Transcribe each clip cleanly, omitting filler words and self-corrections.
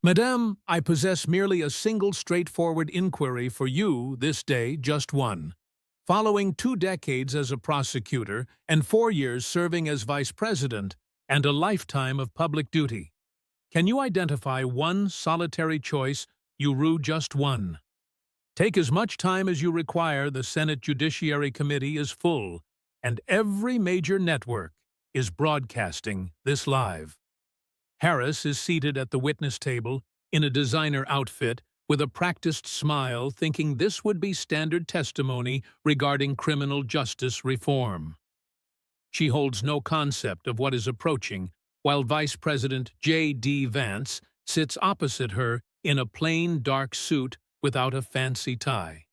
Madame, I possess merely a single straightforward inquiry for you this day, just one. Following 2 decades as a prosecutor and 4 years serving as vice president and a lifetime of public duty, can you identify one solitary choice, you rue just one? Take as much time as you require, the Senate Judiciary Committee is full, and every major network is broadcasting this live. Harris is seated at the witness table in a designer outfit with a practiced smile, thinking this would be standard testimony regarding criminal justice reform. She holds no concept of what is approaching, while Vice President J.D. Vance sits opposite her in a plain dark suit without a fancy tie.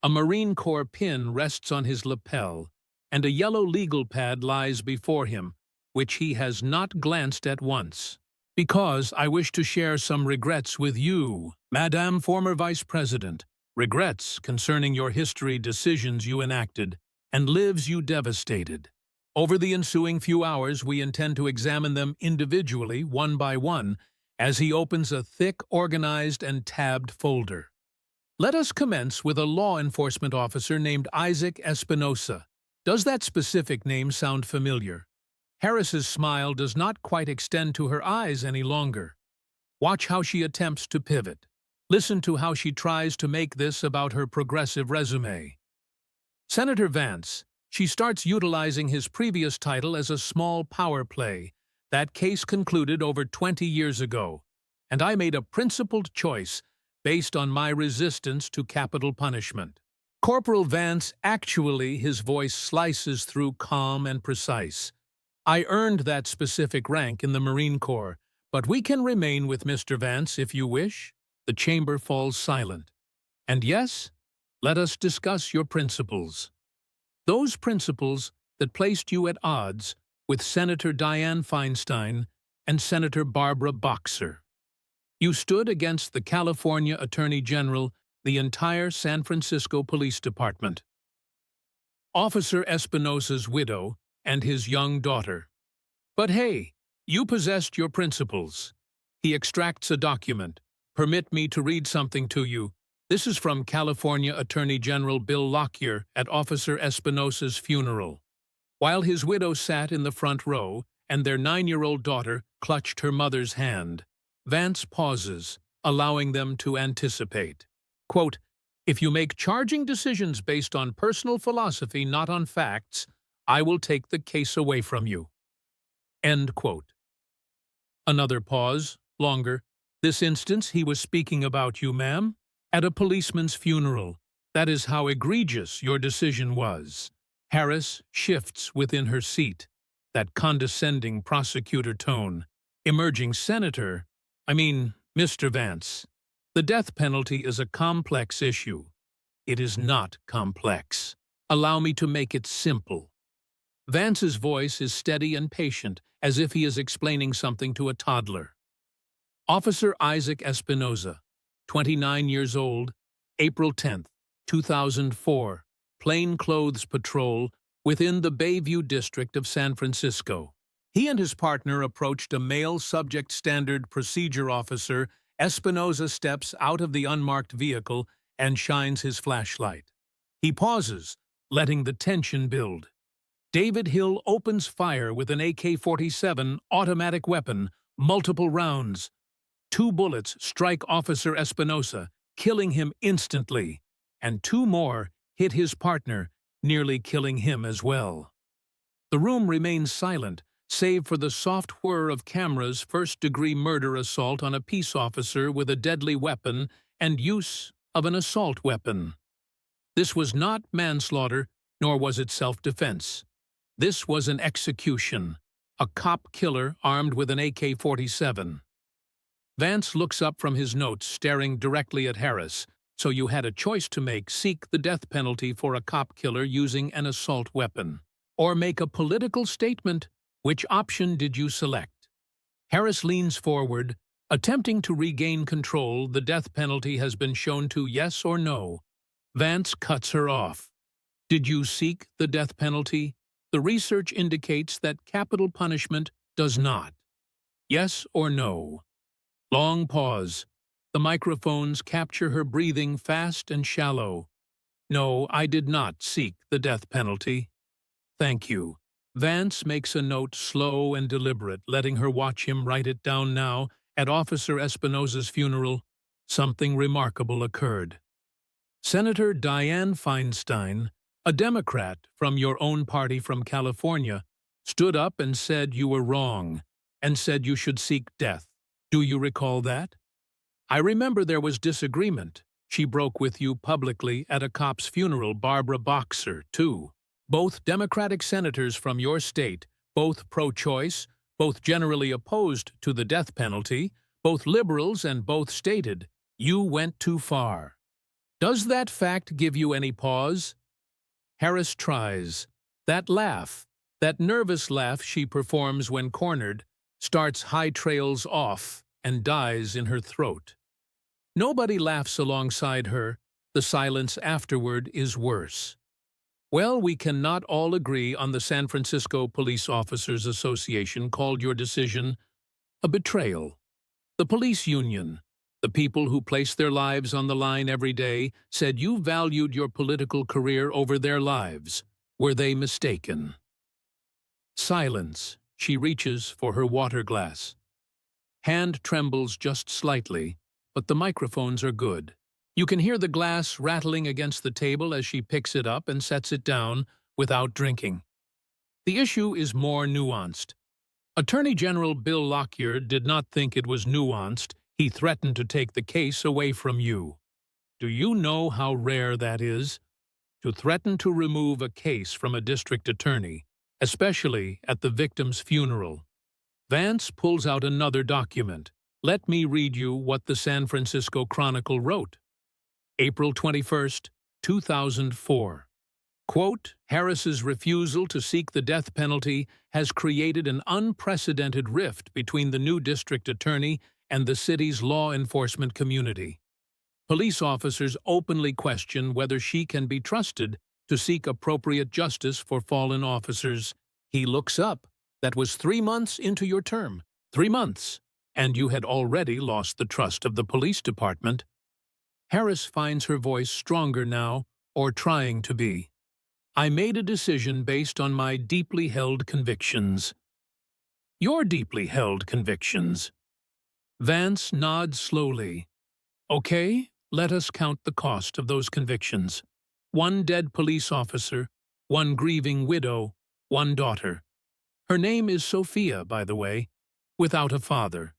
A Marine Corps pin rests on his lapel, and a yellow legal pad lies before him, which he has not glanced at once. Because I wish to share some regrets with you, Madame former Vice President, regrets concerning your history, decisions you enacted, and lives you devastated. Over the ensuing few hours, we intend to examine them individually, one by one, as he opens a thick, organized, and tabbed folder. Let us commence with a law enforcement officer named Isaac Espinosa. Does that specific name sound familiar? Harris's smile does not quite extend to her eyes any longer. Watch how she attempts to pivot. Listen to how she tries to make this about her progressive resume. Senator Vance, she starts utilizing his previous title as a small power play. That case concluded over 20 years ago, and I made a principled choice based on my resistance to capital punishment. Corporal Vance, actually, his voice slices through calm and precise. I earned that specific rank in the Marine Corps, but we can remain with Mr. Vance if you wish. The chamber falls silent. And yes, let us discuss your principles. Those principles that placed you at odds with Senator Dianne Feinstein and Senator Barbara Boxer. You stood against the California Attorney General, the entire San Francisco Police Department, Officer Espinosa's widow, and his young daughter. But hey, you possessed your principles. He extracts a document. Permit me to read something to you. This is from California Attorney General Bill Lockyer at Officer Espinosa's funeral. While his widow sat in the front row and their 9-year-old daughter clutched her mother's hand, Vance pauses, allowing them to anticipate. Quote, "If you make charging decisions based on personal philosophy, not on facts, I will take the case away from you." End quote. Another pause, longer. "This instance he was speaking about you, ma'am, at a policeman's funeral. That is how egregious your decision was." Harris shifts within her seat, that condescending prosecutor tone. "Emerging senator, Mr. Vance, the death penalty is a complex issue. It is not complex. Allow me to make it simple." Vance's voice is steady and patient, as if he is explaining something to a toddler. Officer Isaac Espinosa, 29 years old, April 10, 2004, plainclothes patrol within the Bayview district of San Francisco. He and his partner approached a male subject standard procedure officer. Espinosa steps out of the unmarked vehicle and shines his flashlight. He pauses, letting the tension build. David Hill opens fire with an AK-47 automatic weapon, multiple rounds. 2 bullets strike Officer Espinosa, killing him instantly, and 2 more hit his partner, nearly killing him as well. The room remains silent, save for the soft whir of cameras. First-degree murder assault on a peace officer with a deadly weapon and use of an assault weapon. This was not manslaughter, nor was it self-defense. This was an execution, a cop killer armed with an AK-47. Vance looks up from his notes, staring directly at Harris. "So you had a choice to make: seek the death penalty for a cop killer using an assault weapon, or make a political statement. Which option did you select?" Harris leans forward, attempting to regain control. "The death penalty has been shown to, yes or no." Vance cuts her off. "Did you seek the death penalty? The research indicates that capital punishment does not. Yes or no?" Long pause. The microphones capture her breathing fast and shallow. No, I did not seek the death penalty. Thank you. Vance makes a note slow and deliberate, letting her watch him write it down now. At Officer Espinosa's funeral, something remarkable occurred. Senator Dianne Feinstein, a Democrat from your own party from California, stood up and said you were wrong, and said you should seek death. Do you recall that? I remember there was disagreement. She broke with you publicly at a cop's funeral, Barbara Boxer, too. Both Democratic senators from your state, both pro-choice, both generally opposed to the death penalty, both liberals, and both stated, you went too far. Does that fact give you any pause? Harris tries. That laugh, that nervous laugh she performs when cornered, starts high trails off and dies in her throat. Nobody laughs alongside her. The silence afterward is worse. Well, we cannot all agree on the San Francisco Police Officers Association called your decision a betrayal. The police union, the people who place their lives on the line every day, said you valued your political career over their lives. Were they mistaken? Silence. She reaches for her water glass. Hand trembles just slightly, but the microphones are good. You can hear the glass rattling against the table as she picks it up and sets it down without drinking. The issue is more nuanced. Attorney General Bill Lockyer did not think it was nuanced. He threatened to take the case away from you. Do you know how rare that is? To threaten to remove a case from a district attorney, especially at the victim's funeral. Vance pulls out another document. Let me read you what the San Francisco Chronicle wrote. April 21st, 2004. Quote, Harris's refusal to seek the death penalty has created an unprecedented rift between the new district attorney and the city's law enforcement community. Police officers openly question whether she can be trusted to seek appropriate justice for fallen officers. He looks up. That was 3 months into your term. 3 months. And you had already lost the trust of the police department. Harris finds her voice stronger now, or trying to be. I made a decision based on my deeply held convictions. Your deeply held convictions. Vance nods slowly. Okay, let us count the cost of those convictions. 1 dead police officer, 1 grieving widow, 1 daughter. Her name is Sophia, by the way, without a father.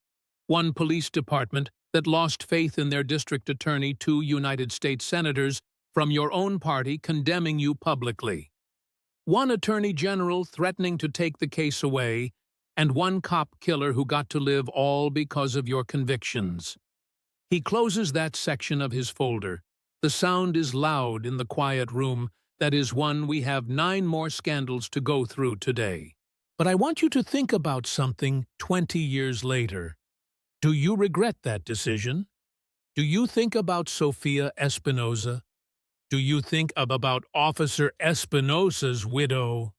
1 police department that lost faith in their district attorney, 2 United States senators from your own party condemning you publicly. 1 attorney general threatening to take the case away, and 1 cop killer who got to live all because of your convictions. He closes that section of his folder. The sound is loud in the quiet room. That is one we have 9 more scandals to go through today. But I want you to think about something 20 years later. Do you regret that decision? Do you think about Sophia Espinosa? Do you think about Officer Espinosa's widow?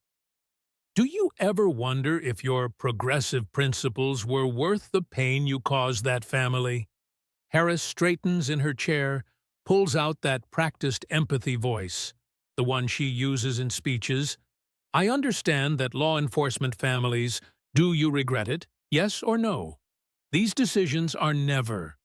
Do you ever wonder if your progressive principles were worth the pain you caused that family? Harris straightens in her chair, pulls out that practiced empathy voice, the one she uses in speeches. I understand that law enforcement families, do you regret it? Yes or no? These decisions are never.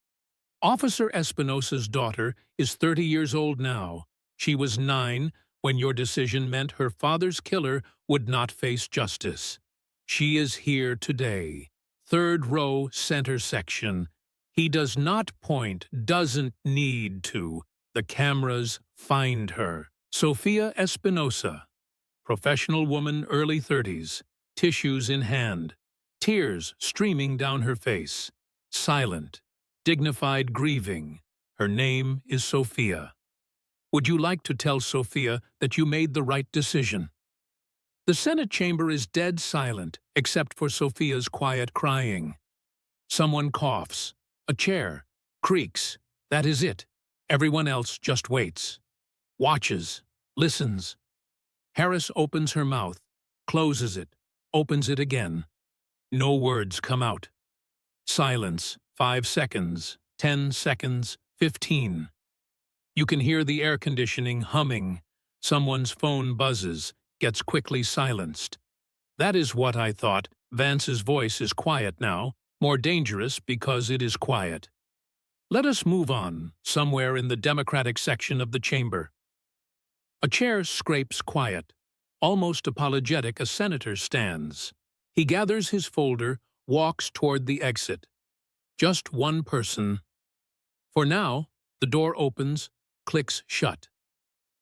Officer Espinosa's daughter is 30 years old now. She was 9 when your decision meant her father's killer would not face justice. She is here today. 3rd row, center section. He does not point, doesn't need to. The cameras find her. Sophia Espinosa. Professional woman, early 30s. Tissues in hand. Tears streaming down her face. Silent. Dignified grieving. Her name is Sophia. Would you like to tell Sophia that you made the right decision? The Senate chamber is dead silent, except for Sophia's quiet crying. Someone coughs. A chair creaks. That is it. Everyone else just waits. Watches. Listens. Harris opens her mouth, closes it, opens it again. No words come out. Silence 5 seconds, 10 seconds, 15. You can hear the air conditioning humming. Someone's phone buzzes, gets quickly silenced. That is what I thought. Vance's voice is quiet now, more dangerous because it is quiet. Let us move on, somewhere in the Democratic section of the chamber. A chair scrapes quiet. Almost apologetic, a senator stands. He gathers his folder, walks toward the exit. Just one person. For now, the door opens, clicks shut.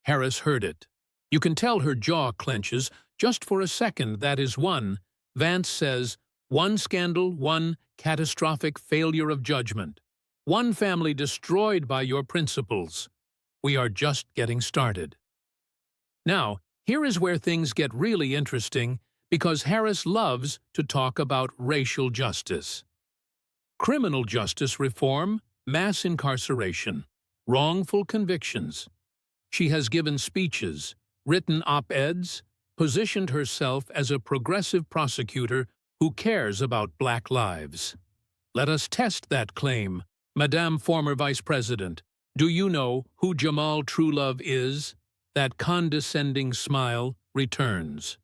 Harris heard it. You can tell her jaw clenches. Just for a second, that is one. Vance says, one scandal, one catastrophic failure of judgment. One family destroyed by your principles. We are just getting started. Now, here is where things get really interesting, because Harris loves to talk about racial justice. Criminal justice reform, mass incarceration, wrongful convictions. She has given speeches, written op-eds, positioned herself as a progressive prosecutor who cares about black lives. Let us test that claim. Madame former Vice President, do you know who Jamal Truelove is? That condescending smile returns.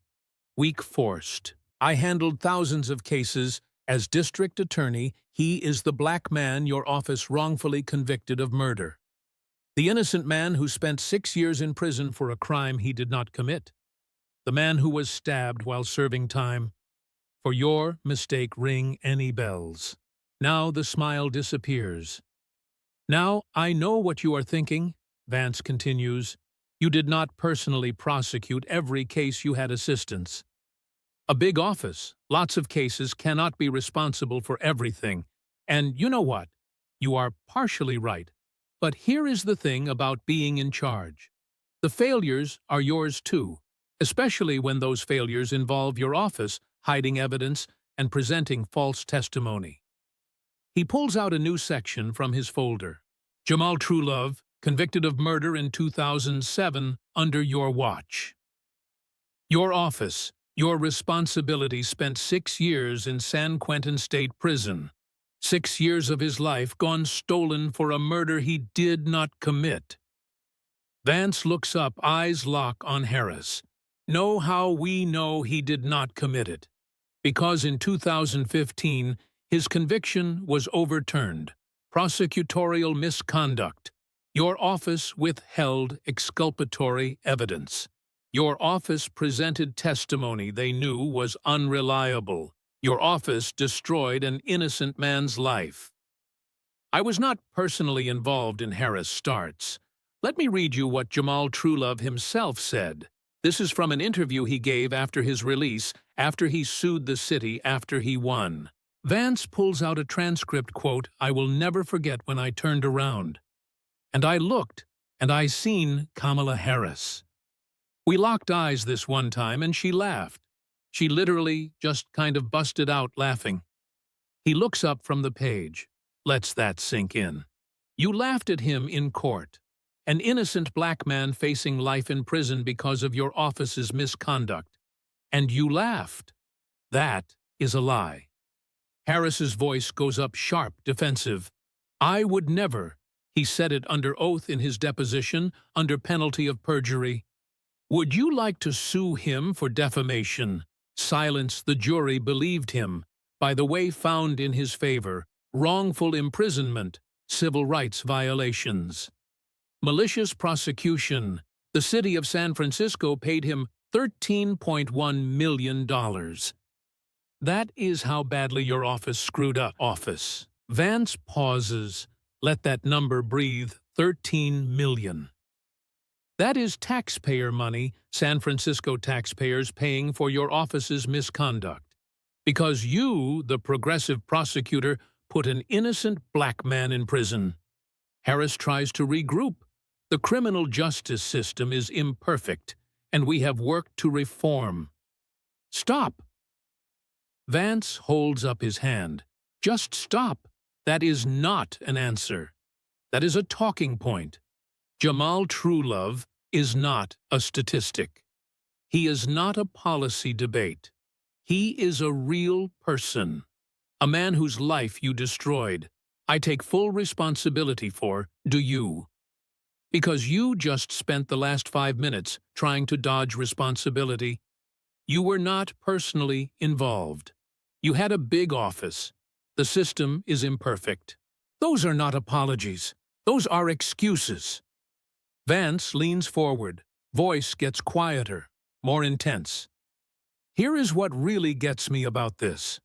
Weak forced. I handled thousands of cases. As district attorney, he is the black man your office wrongfully convicted of murder. The innocent man who spent 6 years in prison for a crime he did not commit. The man who was stabbed while serving time. For your mistake ring any bells. Now the smile disappears. Now I know what you are thinking, Vance continues. You did not personally prosecute every case you had assistance. A big office, lots of cases, cannot be responsible for everything. And you know what? You are partially right. But here is the thing about being in charge. The failures are yours too, especially when those failures involve your office hiding evidence and presenting false testimony. He pulls out a new section from his folder. Jamal Truelove, convicted of murder in 2007 under your watch. Your office, your responsibility, spent 6 years in San Quentin State Prison. 6 years of his life gone stolen for a murder he did not commit. Vance looks up, eyes lock on Harris. Know how we know he did not commit it? Because in 2015, his conviction was overturned. Prosecutorial misconduct. Your office withheld exculpatory evidence. Your office presented testimony they knew was unreliable. Your office destroyed an innocent man's life. I was not personally involved in Harris' starts. Let me read you what Jamal Truelove himself said. This is from an interview he gave after his release, after he sued the city, after he won. Vance pulls out a transcript, quote, I will never forget when I turned around. And I looked, and I seen Kamala Harris. We locked eyes this one time, and she laughed. She literally just kind of busted out laughing. He looks up from the page. Lets that sink in. You laughed at him in court. An innocent black man facing life in prison because of your office's misconduct. And you laughed. That is a lie. Harris's voice goes up sharp, defensive. I would never. He said it under oath in his deposition, under penalty of perjury. Would you like to sue him for defamation? Silence. The jury believed him. By the way, found in his favor. Wrongful imprisonment. Civil rights violations. Malicious prosecution. The city of San Francisco paid him $13.1 million. That is how badly your office screwed up. Office. Vance pauses. Let that number breathe. 13 million. That is taxpayer money, San Francisco taxpayers paying for your office's misconduct. Because you, the progressive prosecutor, put an innocent black man in prison. Harris tries to regroup. The criminal justice system is imperfect, and we have work to reform. Stop. Vance holds up his hand. Just stop. That is not an answer. That is a talking point. Jamal Truelove is not a statistic. He is not a policy debate. He is a real person. A man whose life you destroyed. I take full responsibility for, do you? Because you just spent the last 5 minutes trying to dodge responsibility. You were not personally involved. You had a big office. The system is imperfect. Those are not apologies. Those are excuses. Vance leans forward. Voice gets quieter, more intense. Here is what really gets me about this.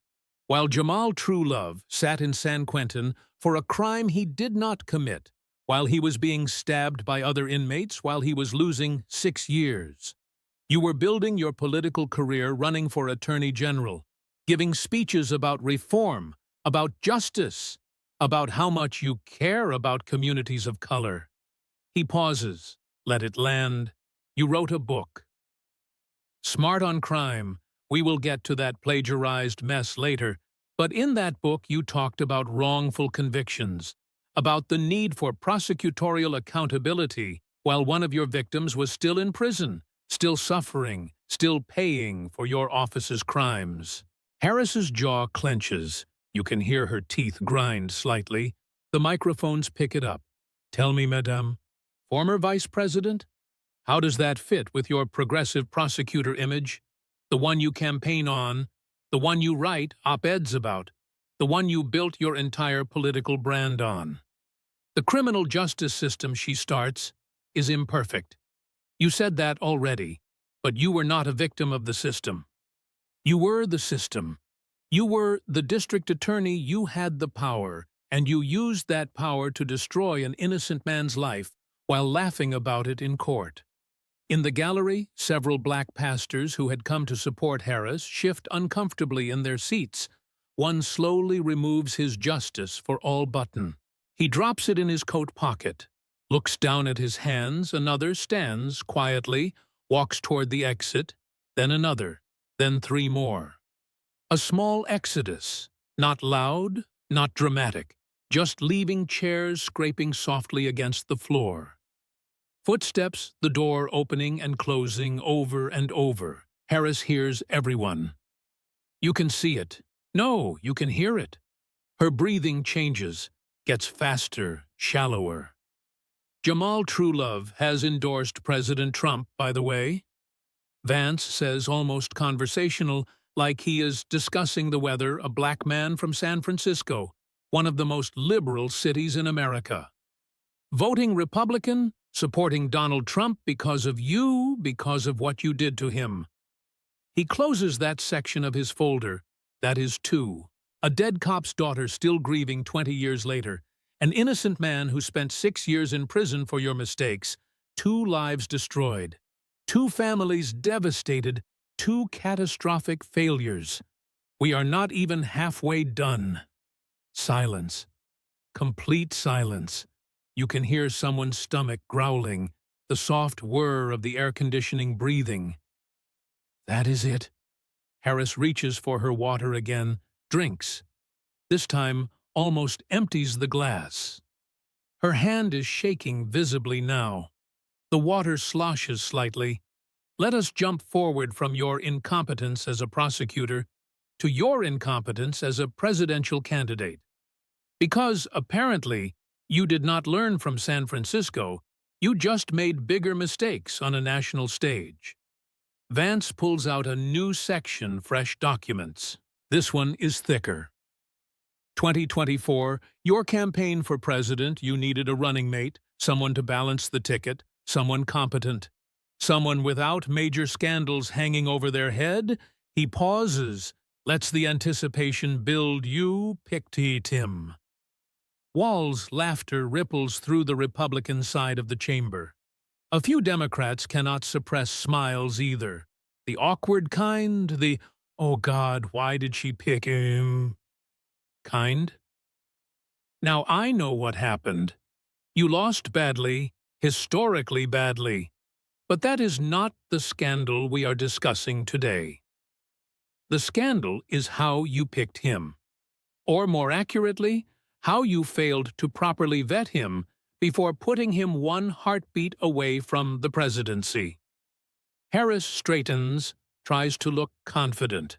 While Jamal Truelove sat in San Quentin for a crime he did not commit, while he was being stabbed by other inmates, while he was losing 6 years, you were building your political career running for Attorney General, giving speeches about reform, about justice, about how much you care about communities of color. He pauses. Let it land. You wrote a book. Smart on Crime. We will get to that plagiarized mess later, but in that book you talked about wrongful convictions, about the need for prosecutorial accountability while one of your victims was still in prison, still suffering, still paying for your office's crimes. Harris's jaw clenches. You can hear her teeth grind slightly. The microphones pick it up. Tell me, madame. Former vice president? How does that fit with your progressive prosecutor image? The one you campaign on, the one you write op-eds about, the one you built your entire political brand on. The criminal justice system, she starts, is imperfect. You said that already, but you were not a victim of the system. You were the system. You were the district attorney. You had the power, and you used that power to destroy an innocent man's life while laughing about it in court. In the gallery, several black pastors who had come to support Harris shift uncomfortably in their seats. One slowly removes his Justice for All button. He drops it in his coat pocket, looks down at his hands. Another stands quietly, walks toward the exit, then another, then 3 more. A small exodus, not loud, not dramatic, just leaving chairs scraping softly against the floor. Footsteps, the door opening and closing over and over. Harris hears everyone. You can see it. No, you can hear it. Her breathing changes, gets faster, shallower. Jamal Truelove has endorsed President Trump, by the way. Vance says, almost conversational, like he is discussing the weather, a black man from San Francisco, one of the most liberal cities in America. Voting Republican, supporting Donald Trump because of you, because of what you did to him. He closes that section of his folder. That is 2. A dead cop's daughter still grieving 20 years later. An innocent man who spent 6 years in prison for your mistakes. 2 lives destroyed. 2 families devastated. 2 catastrophic failures. We are not even halfway done. Silence. Complete silence. You can hear someone's stomach growling, the soft whir of the air conditioning breathing. That is it. Harris reaches for her water again, drinks. This time, almost empties the glass. Her hand is shaking visibly now. The water sloshes slightly. Let us jump forward from your incompetence as a prosecutor to your incompetence as a presidential candidate. Because, apparently, you did not learn from San Francisco, you just made bigger mistakes on a national stage. Vance pulls out a new section, fresh documents. This one is thicker. 2024, your campaign for president, you needed a running mate, someone to balance the ticket, someone competent, someone without major scandals hanging over their head. He pauses, lets the anticipation build. You picked him. Wall's laughter ripples through the Republican side of the chamber. A few Democrats cannot suppress smiles either. The awkward kind, the, oh God, why did she pick him? Kind. Now I know what happened. You lost badly, historically badly. But that is not the scandal we are discussing today. The scandal is how you picked him. Or more accurately, how you failed to properly vet him before putting him 1 heartbeat away from the presidency. Harris straightens, tries to look confident.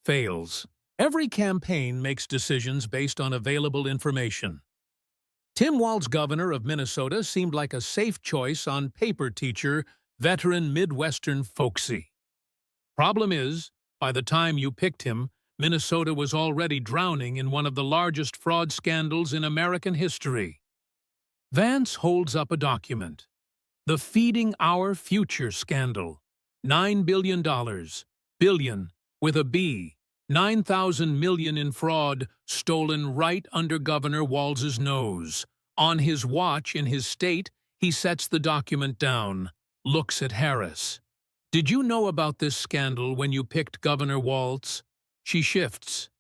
Fails. Every campaign makes decisions based on available information. Tim Walz, governor of Minnesota, seemed like a safe choice on paper teacher, veteran Midwestern folksy. Problem is, by the time you picked him, Minnesota was already drowning in one of the largest fraud scandals in American history. Vance holds up a document. The Feeding Our Future scandal. $9 billion. Billion, with a B. 9,000 million in fraud, stolen right under Governor Walz's nose. On his watch in his state, he sets the document down, looks at Harris. Did you know about this scandal when you picked Governor Walz? She shifts.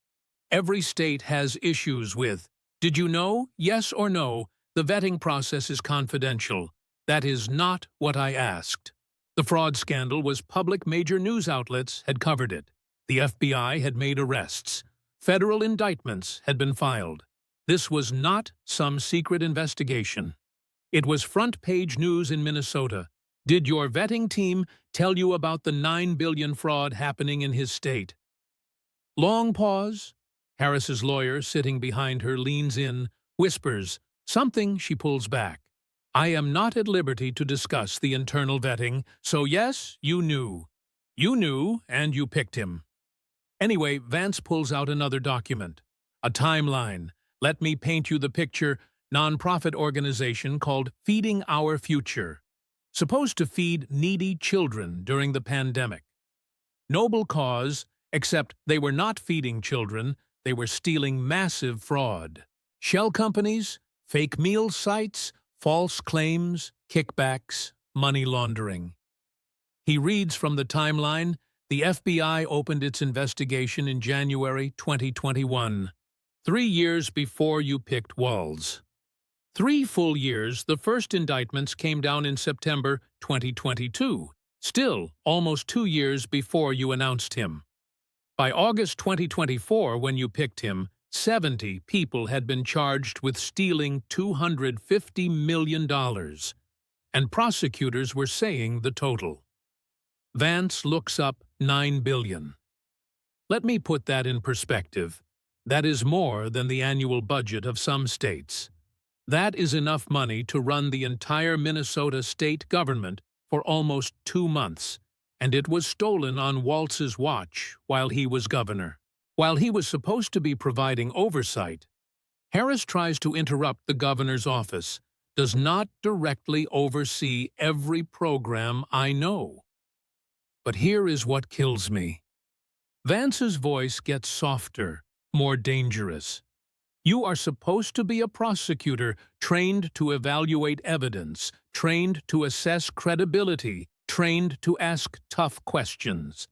Every state has issues with. Did you know? Yes or no? The vetting process is confidential. That is not what I asked. The fraud scandal was public. Major news outlets had covered it. The FBI had made arrests. Federal indictments had been filed. This was not some secret investigation. It was front-page news in Minnesota. Did your vetting team tell you about the $9 billion fraud happening in his state? Long pause. Harris's lawyer, sitting behind her, leans in, whispers, something. She pulls back. I am not at liberty to discuss the internal vetting, so yes, you knew. You knew, and you picked him. Anyway, Vance pulls out another document. A timeline. Let me paint you the picture. Nonprofit organization called Feeding Our Future. Supposed to feed needy children during the pandemic. Noble cause, except they were not feeding children, they were stealing massive fraud. Shell companies, fake meal sites, false claims, kickbacks, money laundering. He reads from the timeline. The FBI opened its investigation in January 2021, 3 years before you picked Walz. 3 full years. The first indictments came down in September 2022, still almost 2 years before you announced him. By August 2024, when you picked him, 70 people had been charged with stealing $250 million, and prosecutors were saying the total. Vance looks up $9 billion. Let me put that in perspective. That is more than the annual budget of some states. That is enough money to run the entire Minnesota state government for almost 2 months, and it was stolen on Walz's watch while he was governor. While he was supposed to be providing oversight, Harris tries to interrupt the governor's office, does not directly oversee every program I know. But here is what kills me. Vance's voice gets softer, more dangerous. You are supposed to be a prosecutor, trained to evaluate evidence, trained to assess credibility, trained to ask tough questions.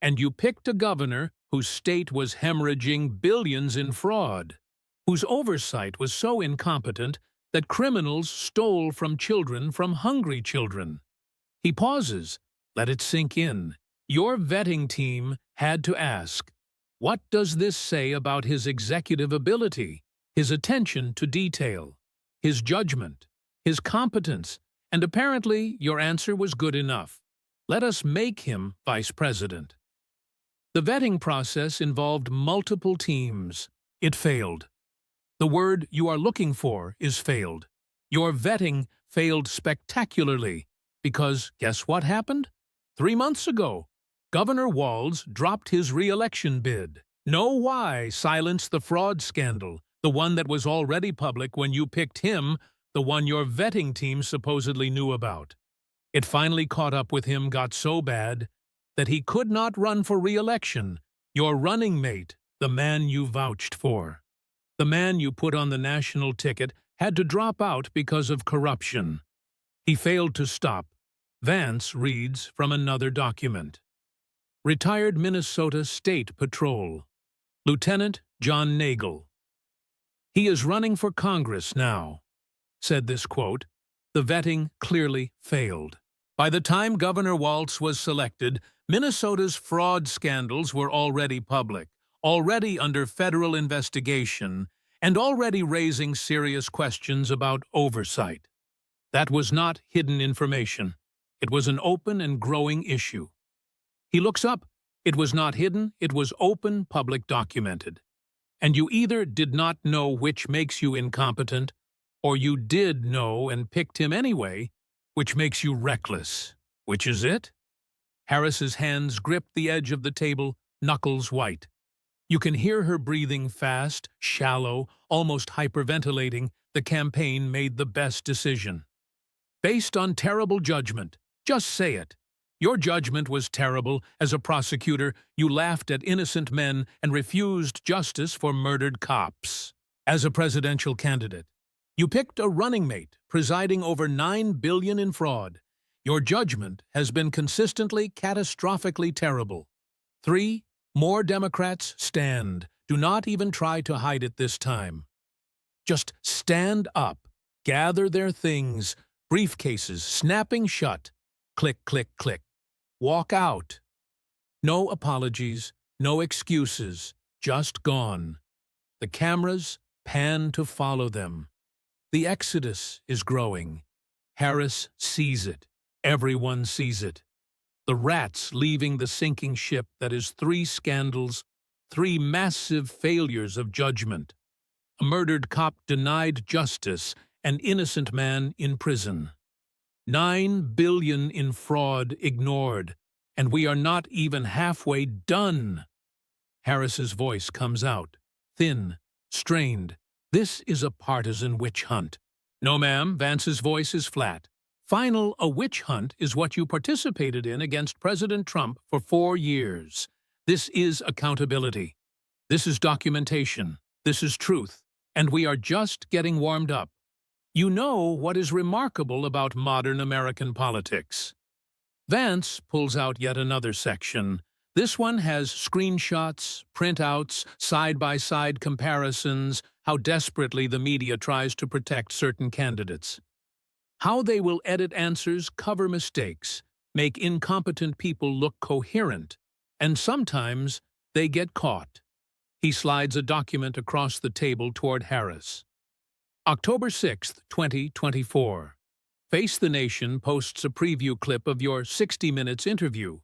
And you picked a governor whose state was hemorrhaging billions in fraud, whose oversight was so incompetent that criminals stole from children, from hungry children. He pauses. Let it sink in. Your vetting team had to ask, what does this say about his executive ability, his attention to detail, his judgment, his competence? And apparently your answer was good enough. Let us make him vice president. The vetting process involved multiple teams. It failed. The word you are looking for is failed. Your vetting failed spectacularly because guess what happened? 3 months ago, Governor Walz dropped his re-election bid. Know why silenced the fraud scandal, the one that was already public when you picked him, the one your vetting team supposedly knew about. It finally caught up with him, got so bad that he could not run for re-election. Your running mate, the man you vouched for, the man you put on the national ticket, had to drop out because of corruption. He failed to stop. Vance reads from another document. Retired Minnesota State Patrol, Lieutenant John Nagel. He is running for Congress now, said this quote. The vetting clearly failed. By the time Governor Walz was selected, Minnesota's fraud scandals were already public, already under federal investigation, and already raising serious questions about oversight. That was not hidden information. It was an open and growing issue. He looks up. It was not hidden, it was open, public documented. And you either did not know, which makes you incompetent, or you did know and picked him anyway, which makes you reckless. Which is it? Harris's hands gripped the edge of the table, knuckles white. You can hear her breathing fast, shallow, almost hyperventilating. The campaign made the best decision. Based on terrible judgment. Just say it. Your judgment was terrible. As a prosecutor, you laughed at innocent men and refused justice for murdered cops. As a presidential candidate, you picked a running mate, presiding over $9 billion in fraud. Your judgment has been consistently catastrophically terrible. 3. More Democrats stand. Do not even try to hide it this time. Just stand up, gather their things, briefcases snapping shut. Click, click, click. Walk out. No apologies, no excuses, just gone. The cameras pan to follow them. The exodus is growing. Harris sees it. Everyone sees it. The rats leaving the sinking ship that is 3 scandals, 3 massive failures of judgment. A murdered cop denied justice, an innocent man in prison. $9 billion in fraud ignored, and we are not even halfway done. Harris's voice comes out, thin, strained. This is a partisan witch hunt. No, ma'am, Vance's voice is flat. A witch hunt is what you participated in against President Trump for 4 years. This is accountability. This is documentation. This is truth. And we are just getting warmed up. You know what is remarkable about modern American politics. Vance pulls out yet another section. This one has screenshots, printouts, side-by-side comparisons, how desperately the media tries to protect certain candidates. How they will edit answers, cover mistakes, make incompetent people look coherent, and sometimes they get caught. He slides a document across the table toward Harris. October 6, 2024. Face the Nation posts a preview clip of your 60 Minutes interview.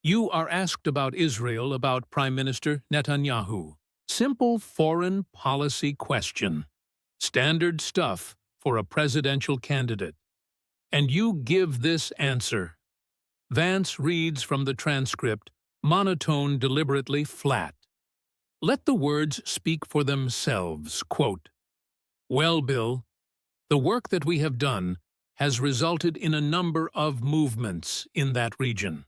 You are asked about Israel, about Prime Minister Netanyahu. Simple foreign policy question. Standard stuff for a presidential candidate. And you give this answer. Vance reads from the transcript, monotone, deliberately flat. Let the words speak for themselves. Quote, "Well, Bill, the work that we have done has resulted in a number of movements in that region.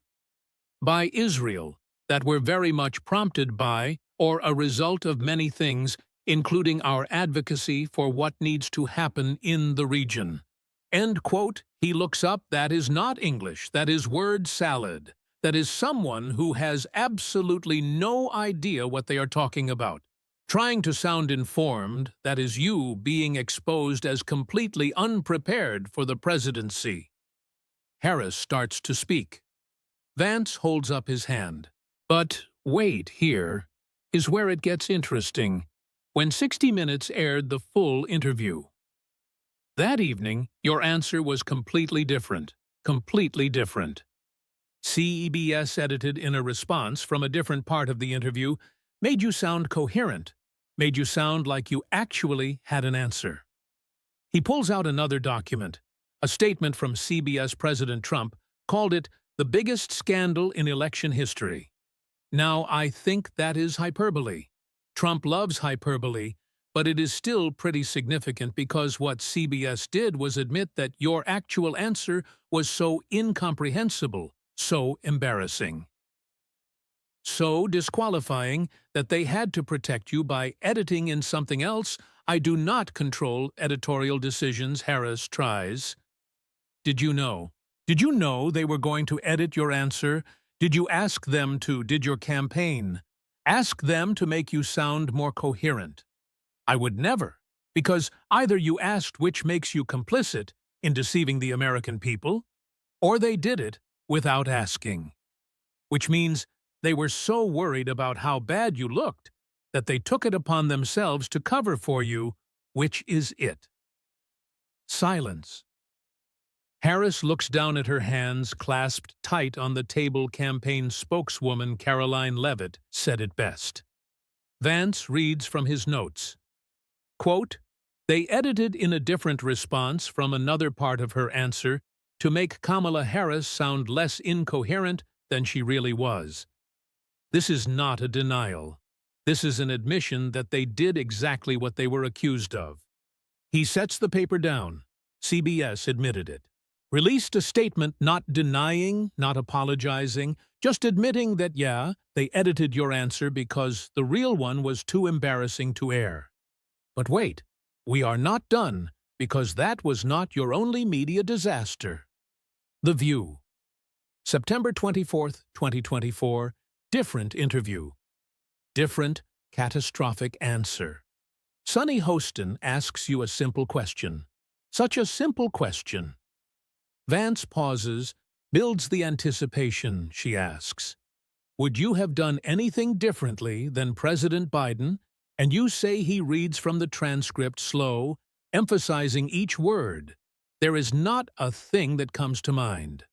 By Israel that were very much prompted by or a result of many things, including our advocacy for what needs to happen in the region." End quote. He looks up. That is not English. That is word salad. That is someone who has absolutely no idea what they are talking about. Trying to sound informed, that is you being exposed as completely unprepared for the presidency. Harris starts to speak. Vance holds up his hand. But wait, here is where it gets interesting. When 60 Minutes aired the full interview. That evening, your answer was completely different. Completely different. CBS edited in a response from a different part of the interview, made you sound coherent, made you sound like you actually had an answer. He pulls out another document. A statement from CBS President Trump called it the biggest scandal in election history. Now, I think that is hyperbole. Trump loves hyperbole, but it is still pretty significant because what CBS did was admit that your actual answer was so incomprehensible, so embarrassing, so disqualifying that they had to protect you by editing in something else. I do not control editorial decisions, Harris tries. Did you know? Did you know they were going to edit your answer? Did you ask them to? Did your campaign ask them to make you sound more coherent? I would never, because either you asked, which makes you complicit in deceiving the American people, or they did it without asking. Which means they were so worried about how bad you looked that they took it upon themselves to cover for you, which is it. Silence. Harris looks down at her hands clasped tight on the table. Campaign spokeswoman Caroline Leavitt said it best. Vance reads from his notes. Quote, "They edited in a different response from another part of her answer to make Kamala Harris sound less incoherent than she really was. This is not a denial. This is an admission that they did exactly what they were accused of." He sets the paper down. CBS admitted it. Released a statement not denying, not apologizing, just admitting that, yeah, they edited your answer because the real one was too embarrassing to air. But wait, we are not done, because that was not your only media disaster. The View. September 24th, 2024. Different interview. Different, catastrophic answer. Sunny Hostin asks you a simple question. Such a simple question. Vance pauses, builds the anticipation, she asks. Would you have done anything differently than President Biden? And you say he reads from the transcript slow, emphasizing each word. There is not a thing that comes to mind.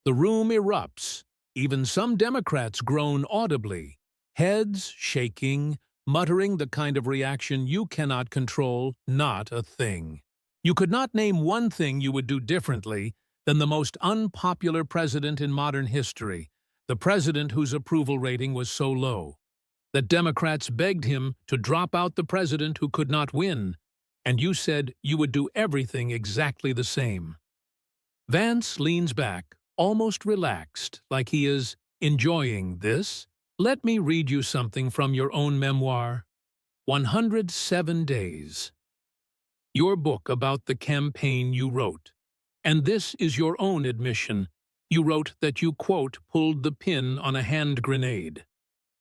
The room erupts. Even some Democrats groan audibly, heads shaking, muttering the kind of reaction you cannot control, not a thing. You could not name one thing you would do differently than the most unpopular president in modern history, the president whose approval rating was so low that Democrats begged him to drop out the president who could not win, and you said you would do everything exactly the same. Vance leans back, almost relaxed, like he is enjoying this. Let me read you something from your own memoir, 107 Days. Your book about the campaign you wrote. And this is your own admission. You wrote that you, quote, pulled the pin on a hand grenade.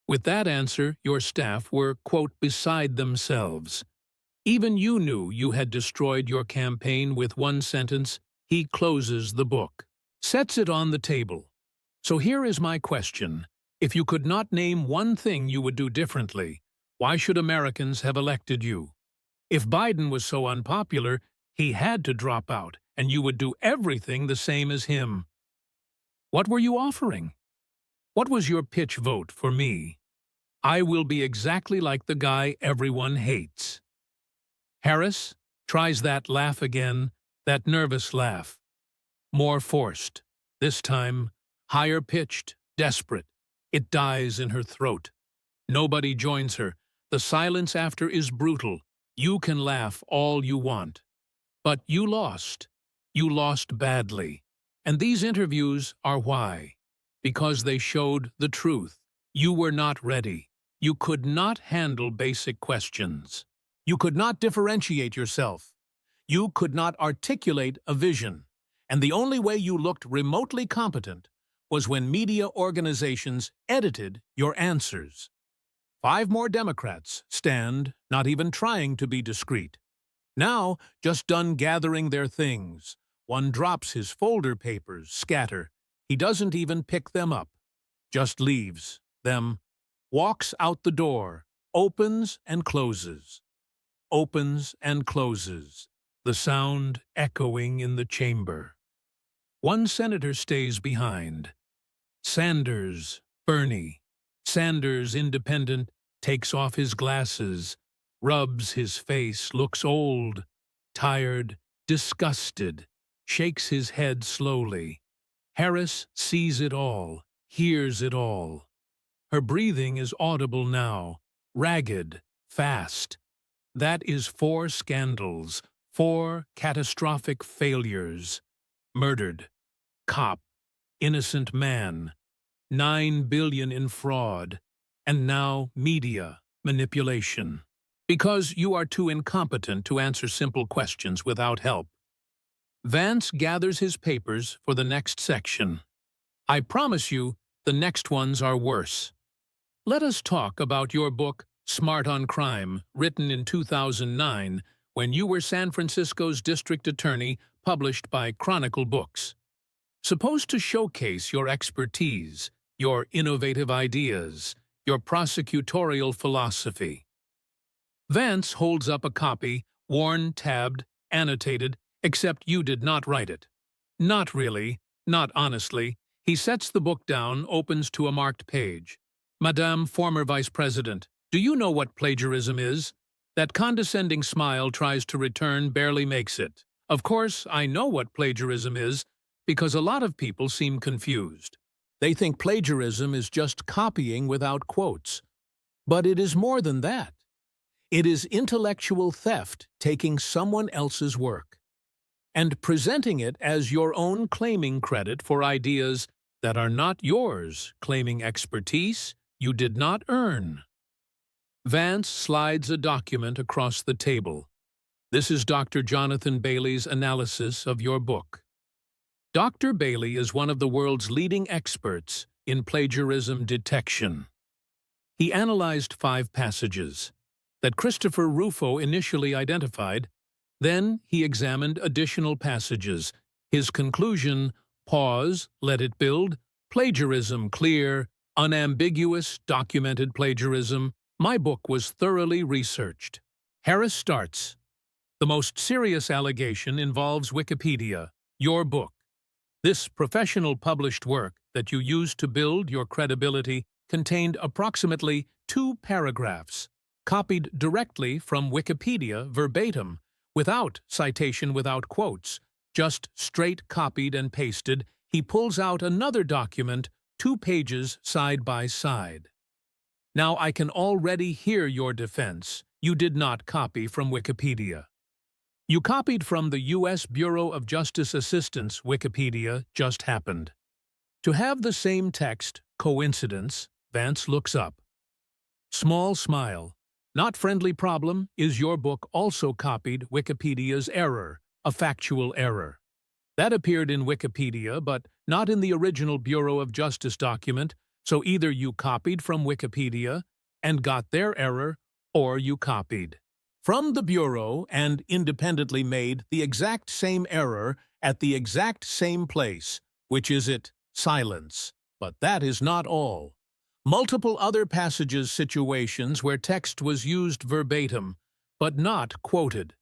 With that answer, your staff were, quote, beside themselves. Even you knew you had destroyed your campaign with one sentence. He closes the book, sets it on the table. So here is my question. If you could not name one thing you would do differently, why should Americans have elected you? If Biden was so unpopular, he had to drop out, and you would do everything the same as him. What were you offering? What was your pitch vote for me? I will be exactly like the guy everyone hates. Harris tries that laugh again, that nervous laugh. More forced. This time, higher pitched, desperate. It dies in her throat. Nobody joins her. The silence after is brutal. You can laugh all you want. But you lost. You lost badly. And these interviews are why. Because they showed the truth. You were not ready. You could not handle basic questions. You could not differentiate yourself. You could not articulate a vision. And the only way you looked remotely competent was when media organizations edited your answers. 5 more Democrats stand, not even trying to be discreet. Now, just done gathering their things. One drops his folder papers, scatter. He doesn't even pick them up. Just leaves them, walks out the door, opens and closes. Opens and closes, the sound echoing in the chamber. One senator stays behind. Sanders, Bernie. Sanders, independent, takes off his glasses, rubs his face, looks old, tired, disgusted, shakes his head slowly. Harris sees it all, hears it all. Her breathing is audible now, ragged, fast. That is 4 scandals, 4 catastrophic failures. Murdered, cop, innocent man, $9 billion in fraud, and now media manipulation. Because you are too incompetent to answer simple questions without help. Vance gathers his papers for the next section. I promise you, the next ones are worse. Let us talk about your book, Smart on Crime, written in 2009, when you were San Francisco's district attorney, published by Chronicle Books. Supposed to showcase your expertise, your innovative ideas, your prosecutorial philosophy. Vance holds up a copy, worn, tabbed, annotated, except you did not write it. Not really, not honestly. He sets the book down, opens to a marked page. Madame, former Vice President, do you know what plagiarism is? That condescending smile tries to return, barely makes it. Of course, I know what plagiarism is, because a lot of people seem confused. They think plagiarism is just copying without quotes. But it is more than that. It is intellectual theft, taking someone else's work and presenting it as your own, claiming credit for ideas that are not yours, claiming expertise you did not earn. Vance slides a document across the table. This is Dr. Jonathan Bailey's analysis of your book. Dr. Bailey is one of the world's leading experts in plagiarism detection. He analyzed 5 passages that Christopher Rufo initially identified. Then he examined additional passages. His conclusion: pause, let it build, plagiarism clear, unambiguous, documented plagiarism. My book was thoroughly researched. Harris starts. The most serious allegation involves Wikipedia, your book. This professional published work that you used to build your credibility contained approximately 2 paragraphs, copied directly from Wikipedia verbatim, without citation, without quotes, just straight copied and pasted. He pulls out another document, 2 pages side by side. Now I can already hear your defense. You did not copy from Wikipedia. You copied from the U.S. Bureau of Justice Assistance. Wikipedia just happened. To have the same text, coincidence? Vance looks up. Small smile. Not friendly problem. Is your book also copied Wikipedia's error, a factual error? That appeared in Wikipedia, but not in the original Bureau of Justice document, so either you copied from Wikipedia and got their error, or you copied from the Bureau and independently made the exact same error at the exact same place. Which is it? Silence. But that is not all. Multiple other passages, situations where text was used verbatim, but not quoted.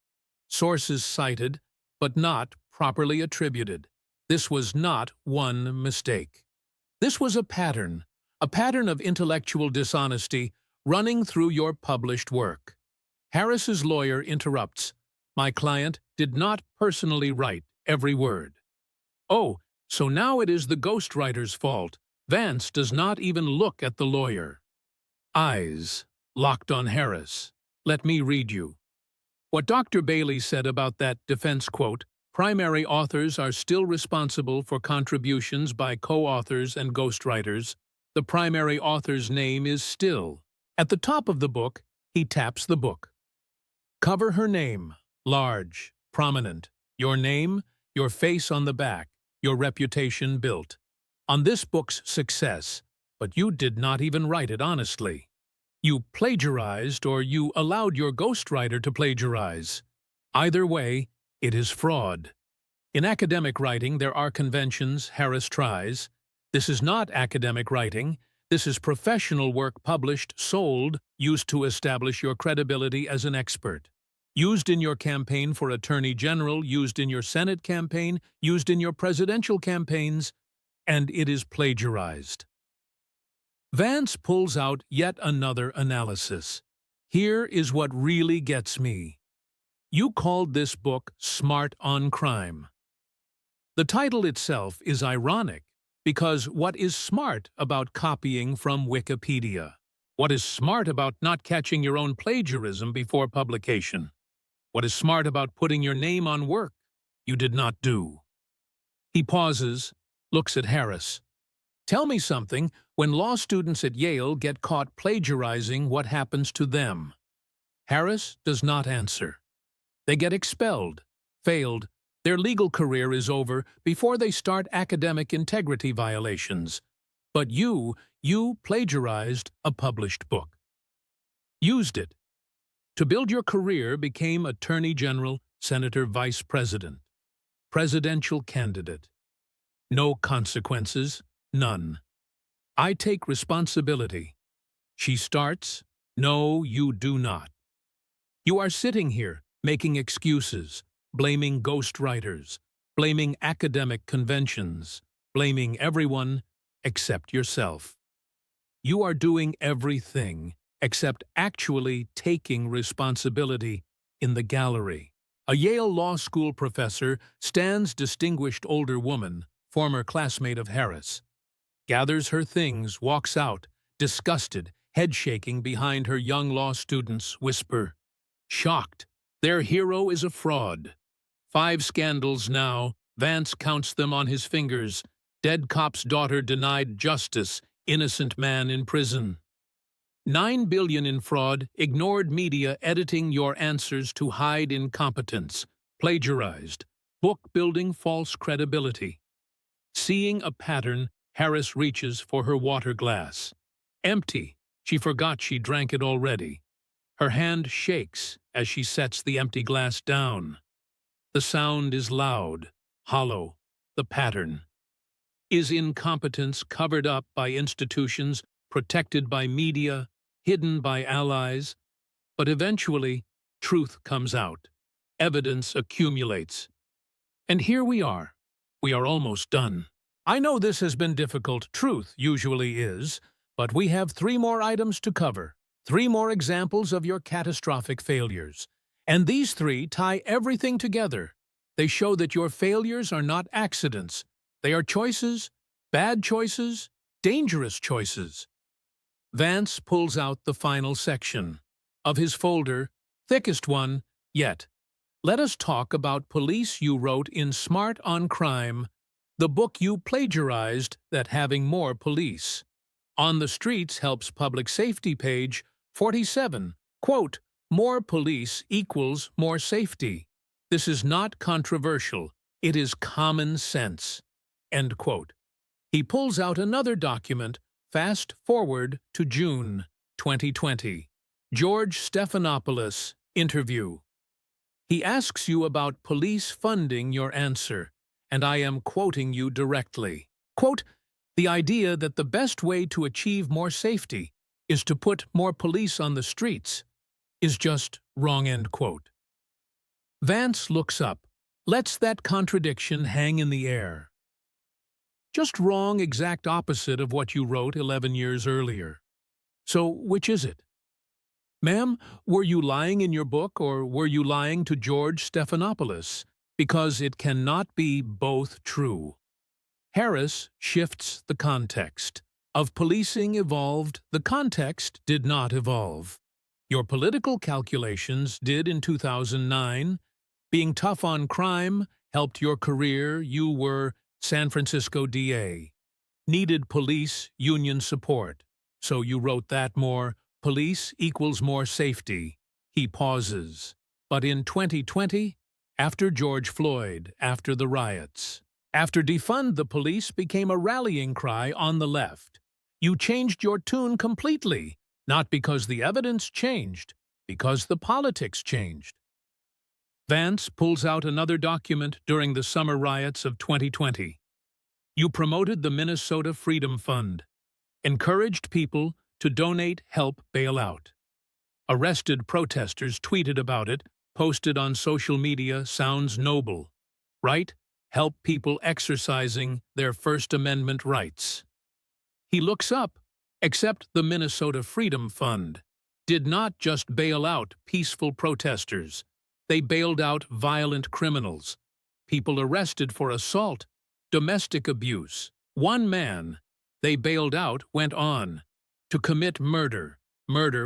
Sources cited, but not properly attributed. This was not one mistake. This was a pattern of intellectual dishonesty running through your published work. Harris's lawyer interrupts. My client did not personally write every word. Oh, so now it is the ghostwriter's fault. Vance does not even look at the lawyer. Eyes locked on Harris. Let me read you what Dr. Bailey said about that defense quote. Primary authors are still responsible for contributions by co-authors and ghostwriters. The primary author's name is still. At the top of the book, he taps the book. Cover her name, large, prominent. Your name, your face on the back, your reputation built on this book's success, but you did not even write it honestly. You plagiarized, or you allowed your ghostwriter to plagiarize. Either way, it is fraud. In academic writing, there are conventions. Harris tries. This is not academic writing. This is professional work published, sold, used to establish your credibility as an expert. Used in your campaign for Attorney General, used in your Senate campaign, used in your presidential campaigns, and it is plagiarized. Vance pulls out yet another analysis. Here is what really gets me. You called this book Smart on Crime. The title itself is ironic, because what is smart about copying from Wikipedia? What is smart about not catching your own plagiarism before publication? What is smart about putting your name on work you did not do? He pauses, looks at Harris. Tell me something. When law students at Yale get caught plagiarizing, what happens to them? Harris does not answer. They get expelled, failed. Their legal career is over before they start academic integrity violations. But you plagiarized a published book. Used it to build your career, became Attorney General, Senator, Vice President, presidential candidate. No consequences, none. I take responsibility. She starts. No, you do not. You are sitting here, making excuses, blaming ghostwriters, blaming academic conventions, blaming everyone except yourself. You are doing everything except actually taking responsibility in the gallery. A Yale Law School professor stands distinguished older woman, former classmate of Harris, gathers her things, walks out, disgusted, head-shaking behind her young law students, whisper, shocked. Their hero is a fraud. 5 scandals now, Vance counts them on his fingers. Dead cop's daughter denied justice, innocent man in prison. $9 billion in fraud, ignored media editing your answers to hide incompetence, plagiarized, book building false credibility. Seeing a pattern, Harris reaches for her water glass. Empty. She forgot she drank it already. Her hand shakes as she sets the empty glass down. The sound is loud, hollow. The pattern. Is incompetence covered up by institutions, protected by media, hidden by allies? But eventually, truth comes out. Evidence accumulates. And here we are. We are almost done. I know this has been difficult, truth usually is, but we have 3 more items to cover, 3 more examples of your catastrophic failures. And these 3 tie everything together. They show that your failures are not accidents. They are choices, bad choices, dangerous choices. Vance pulls out the final section of his folder, thickest one yet. Let us talk about Police you wrote in Smart on Crime, the book you plagiarized that having more police. On the Streets helps public safety page 47, quote, more police equals more safety. This is not controversial. It is common sense. End quote. He pulls out another document, fast forward to June 2020. George Stephanopoulos interview. He asks you about police funding your answer, and I am quoting you directly. Quote, the idea that the best way to achieve more safety is to put more police on the streets is just wrong, end quote. Vance looks up, lets that contradiction hang in the air. Just wrong, exact opposite of what you wrote 11 years earlier. So, which is it? Ma'am, were you lying in your book or were you lying to George Stephanopoulos? Because it cannot be both true. Harris shifts the context. Of policing evolved, the context did not evolve. Your political calculations did in 2009. Being tough on crime helped your career. You were San Francisco DA. Needed police union support. So you wrote that more. Police equals more safety. He pauses. But in 2020, after George Floyd, after the riots, after defund the police became a rallying cry on the left, you changed your tune completely, not because the evidence changed, because the politics changed. Vance pulls out another document during the summer riots of 2020. You promoted the Minnesota Freedom Fund, encouraged people to donate, help, bail out. Arrested protesters tweeted about it, posted on social media. Sounds noble, right? Help people exercising their First Amendment rights. He looks up, except the Minnesota Freedom Fund did not just bail out peaceful protesters. They bailed out violent criminals, people arrested for assault, domestic abuse. One man they bailed out went on to commit murder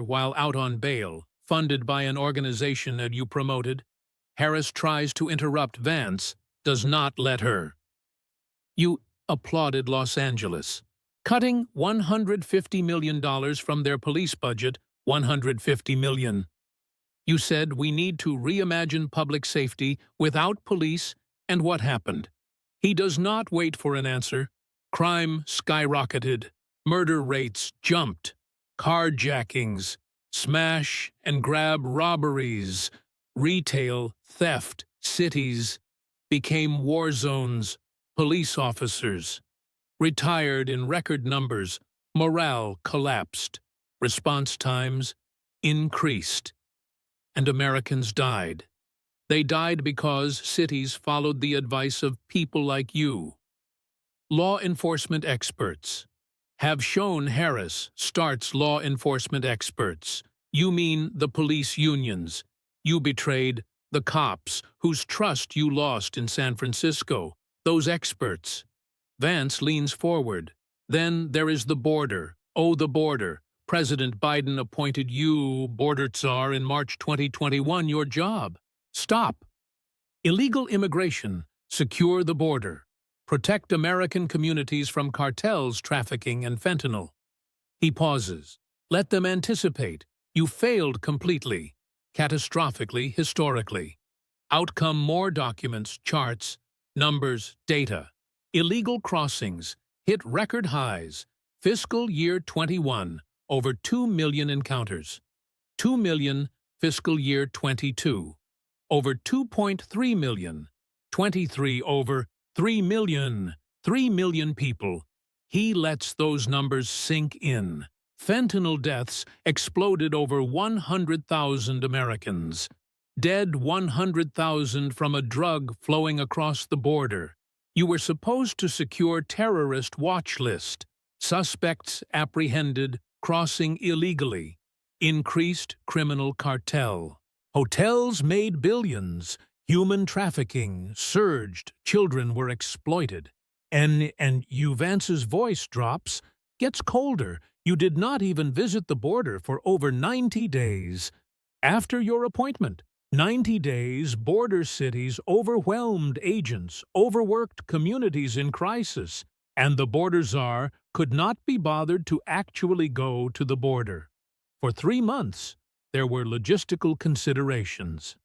while out on bail, funded by an organization that you promoted. Harris tries to interrupt Vance, does not let her. You applauded Los Angeles, cutting $150 million from their police budget, $150 million. You said we need to reimagine public safety without police, and what happened? He does not wait for an answer. Crime skyrocketed, murder rates jumped, carjackings, smash and grab robberies, retail, theft, cities became war zones, police officers retired in record numbers, morale collapsed, response times increased, and Americans died. They died because cities followed the advice of people like you. Law enforcement experts have shown Harris starts law enforcement experts. You mean the police unions. You betrayed the cops whose trust you lost in San Francisco, those experts. Vance leans forward. Then there is the border. Oh, the border. President Biden appointed you border czar in March 2021, your job. Stop. Illegal immigration. Secure the border. Protect American communities from cartels trafficking and fentanyl. He pauses. Let them anticipate. You failed completely. Catastrophically, historically. Outcome: more documents, charts, numbers, data. Illegal crossings hit record highs. Fiscal year 21, over 2 million encounters. 2 million, fiscal year 22. Over 2.3 million. 23, over 3 million. 3 million people. He lets those numbers sink in. Fentanyl deaths exploded over 100,000 Americans. Dead 100,000 from a drug flowing across the border. You were supposed to secure terrorist watch list. Suspects apprehended, crossing illegally. Increased criminal cartel. Hotels made billions. Human trafficking surged. Children were exploited. And you, Vance's voice drops, gets colder. You did not even visit the border for over 90 days. After your appointment, 90 days, border cities overwhelmed agents, overworked communities in crisis, and the border czar could not be bothered to actually go to the border. For 3 months, there were logistical considerations.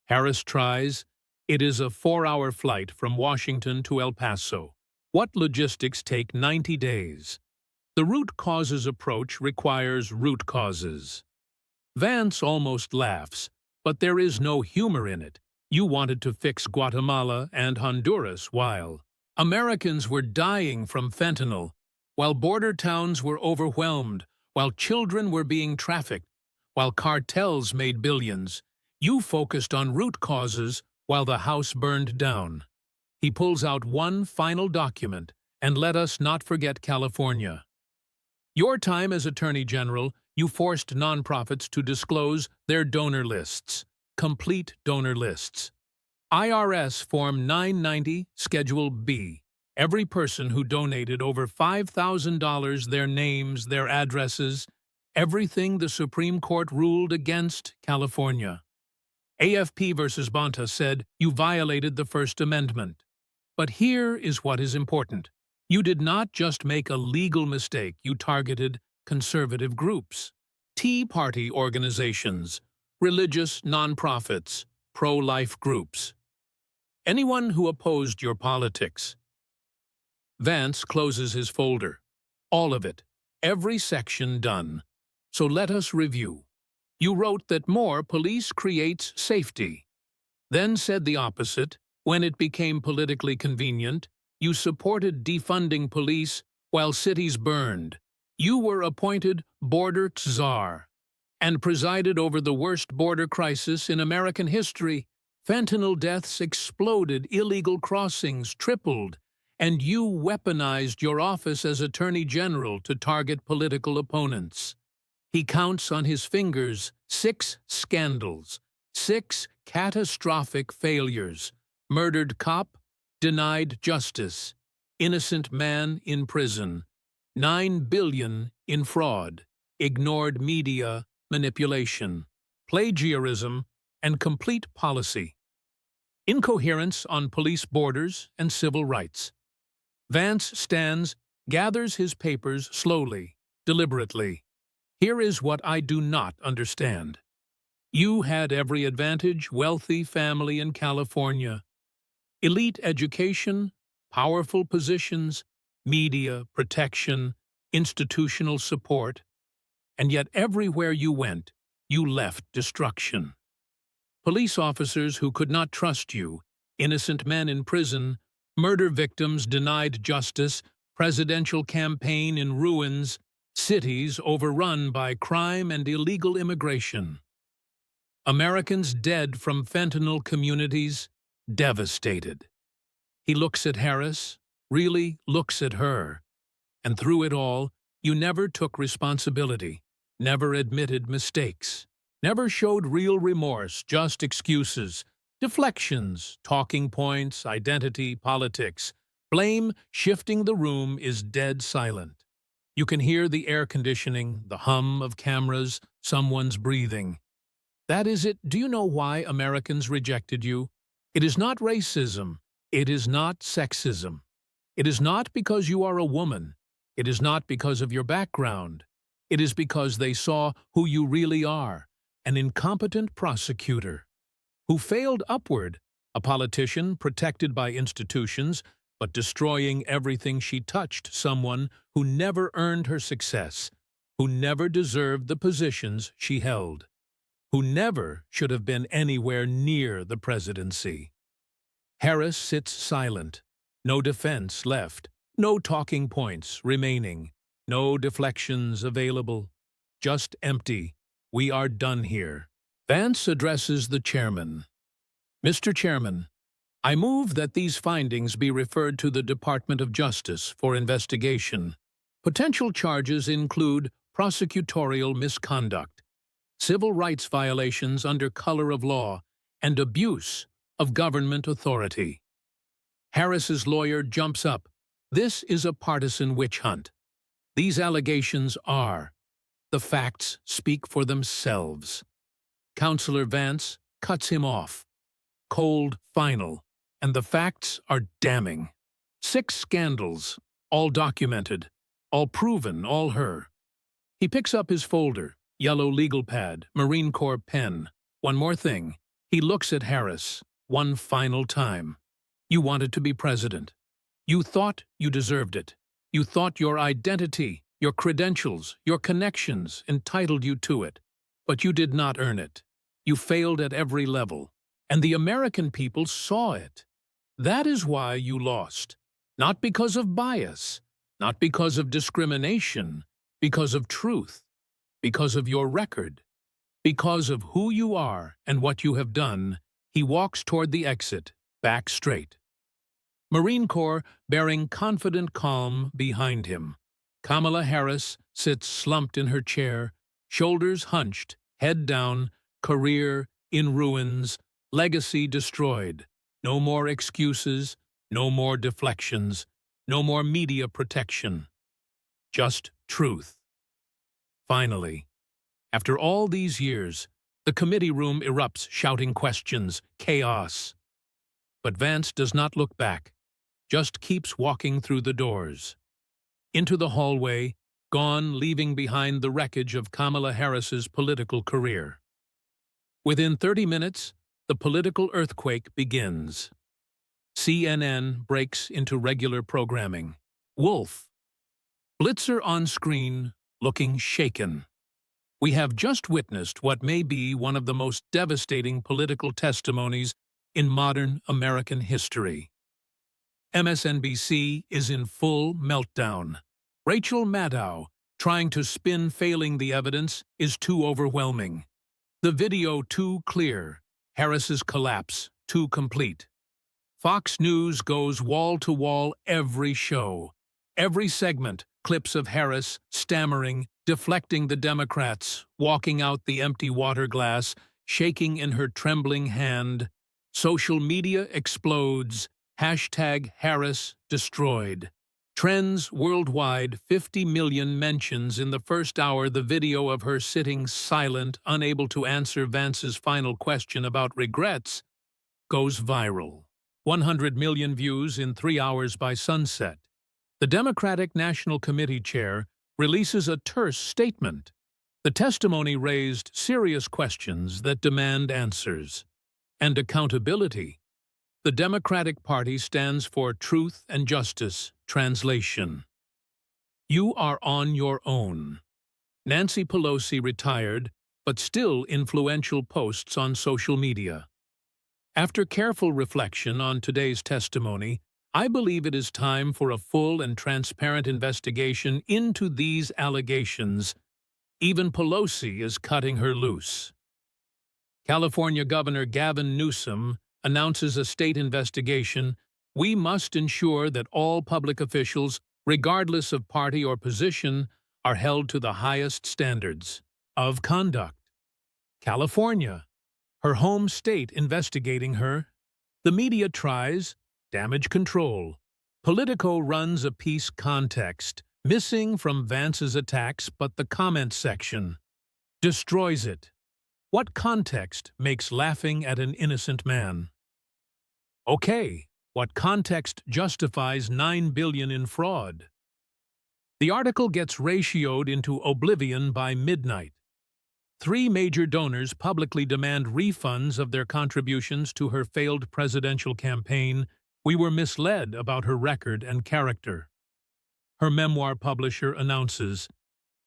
Harris tries. It is a 4-hour flight from Washington to El Paso. What logistics take 90 days? The root causes approach requires root causes. Vance almost laughs, but there is no humor in it. You wanted to fix Guatemala and Honduras while Americans were dying from fentanyl, while border towns were overwhelmed, while children were being trafficked, while cartels made billions. You focused on root causes while the house burned down. He pulls out one final document, and let us not forget California. Your time as Attorney General, you forced nonprofits to disclose their donor lists, complete donor lists. IRS Form 990, Schedule B. Every person who donated over $5,000, their names, their addresses, everything the Supreme Court ruled against California. AFP versus Bonta said you violated the First Amendment. But here is what is important. You did not just make a legal mistake, you targeted conservative groups, Tea Party organizations, religious nonprofits, pro-life groups. Anyone who opposed your politics. Vance closes his folder. All of it. Every section done. So let us review. You wrote that more police creates safety. Then said the opposite. When it became politically convenient, you supported defunding police while cities burned. You were appointed border czar and presided over the worst border crisis in American history. Fentanyl deaths exploded, illegal crossings tripled, and you weaponized your office as Attorney General to target political opponents. He counts on his fingers 6 scandals, 6 catastrophic failures. Murdered cop, denied justice. Innocent man in prison. $9 billion in fraud. Ignored media manipulation. Plagiarism and complete policy. Incoherence on police borders and civil rights. Vance stands, gathers his papers slowly, deliberately. Here is what I do not understand. You had every advantage, wealthy family in California. Elite education, powerful positions, media, protection, institutional support, and yet everywhere you went, you left destruction. Police officers who could not trust you, innocent men in prison, murder victims denied justice, presidential campaign in ruins, cities overrun by crime and illegal immigration. Americans dead from fentanyl communities, devastated. He looks at Harris, really looks at her. And through it all, you never took responsibility, never admitted mistakes, never showed real remorse, just excuses, deflections, talking points, identity, politics. Blame shifting the room is dead silent. You can hear the air conditioning, the hum of cameras, someone's breathing. That is it. Do you know why Americans rejected you? It is not racism. It is not sexism. It is not because you are a woman. It is not because of your background. It is because they saw who you really are, an incompetent prosecutor who failed upward, a politician protected by institutions, but destroying everything she touched, someone who never earned her success, who never deserved the positions she held, who never should have been anywhere near the presidency. Harris sits silent, no defense left, no talking points remaining, no deflections available, just empty. We are done here. Vance addresses the chairman. Mr. Chairman, I move that these findings be referred to the Department of Justice for investigation. Potential charges include prosecutorial misconduct, civil rights violations under color of law, and abuse of government authority. Harris's lawyer jumps up. This is a partisan witch hunt. These allegations are. The facts speak for themselves. Counselor Vance cuts him off. Cold, final, and the facts are damning. 6 scandals, all documented, all proven, all her. He picks up his folder, yellow legal pad, Marine Corps pen. One more thing. He looks at Harris, one final time. You wanted to be president. You thought you deserved it. You thought your identity, your credentials, your connections entitled you to it. But you did not earn it. You failed at every level. And the American people saw it. That is why you lost. Not because of bias, not because of discrimination, because of truth, because of your record, because of who you are and what you have done. He walks toward the exit, back straight. Marine Corps bearing confident calm behind him. Kamala Harris sits slumped in her chair, shoulders hunched, head down, career in ruins, legacy destroyed. No more excuses, no more deflections, no more media protection. Just truth. Finally, after all these years, the committee room erupts, shouting questions, chaos. But Vance does not look back, just keeps walking through the doors. Into the hallway, gone, leaving behind the wreckage of Kamala Harris's political career. Within 30 minutes, the political earthquake begins. CNN breaks into regular programming. Wolf. Blitzer on screen, looking shaken. We have just witnessed what may be one of the most devastating political testimonies in modern American history. MSNBC is in full meltdown. Rachel Maddow, trying to spin failing the evidence, is too overwhelming. The video too clear. Harris's collapse too complete. Fox News goes wall-to-wall every show. Every segment, clips of Harris stammering, deflecting the Democrats, walking out the empty water glass, shaking in her trembling hand. Social media explodes. #Harris destroyed. Trends worldwide, 50 million mentions in the first hour. The video of her sitting silent, unable to answer Vance's final question about regrets, goes viral. 100 million views in 3 hours by sunset. The Democratic National Committee chair releases a terse statement. The testimony raised serious questions that demand answers. And accountability. The Democratic Party stands for truth and justice. Translation. You are on your own. Nancy Pelosi retired, but still influential posts on social media. After careful reflection on today's testimony, I believe it is time for a full and transparent investigation into these allegations. Even Pelosi is cutting her loose. California Governor Gavin Newsom announces a state investigation. We must ensure that all public officials, regardless of party or position, are held to the highest standards of conduct. California, her home state, investigating her. The media tries damage control. Politico runs a piece context, missing from Vance's attacks, but the comment section destroys it. What context makes laughing at an innocent man? Okay, what context justifies $9 billion in fraud? The article gets ratioed into oblivion by midnight. 3 major donors publicly demand refunds of their contributions to her failed presidential campaign. We were misled about her record and character. Her memoir publisher announces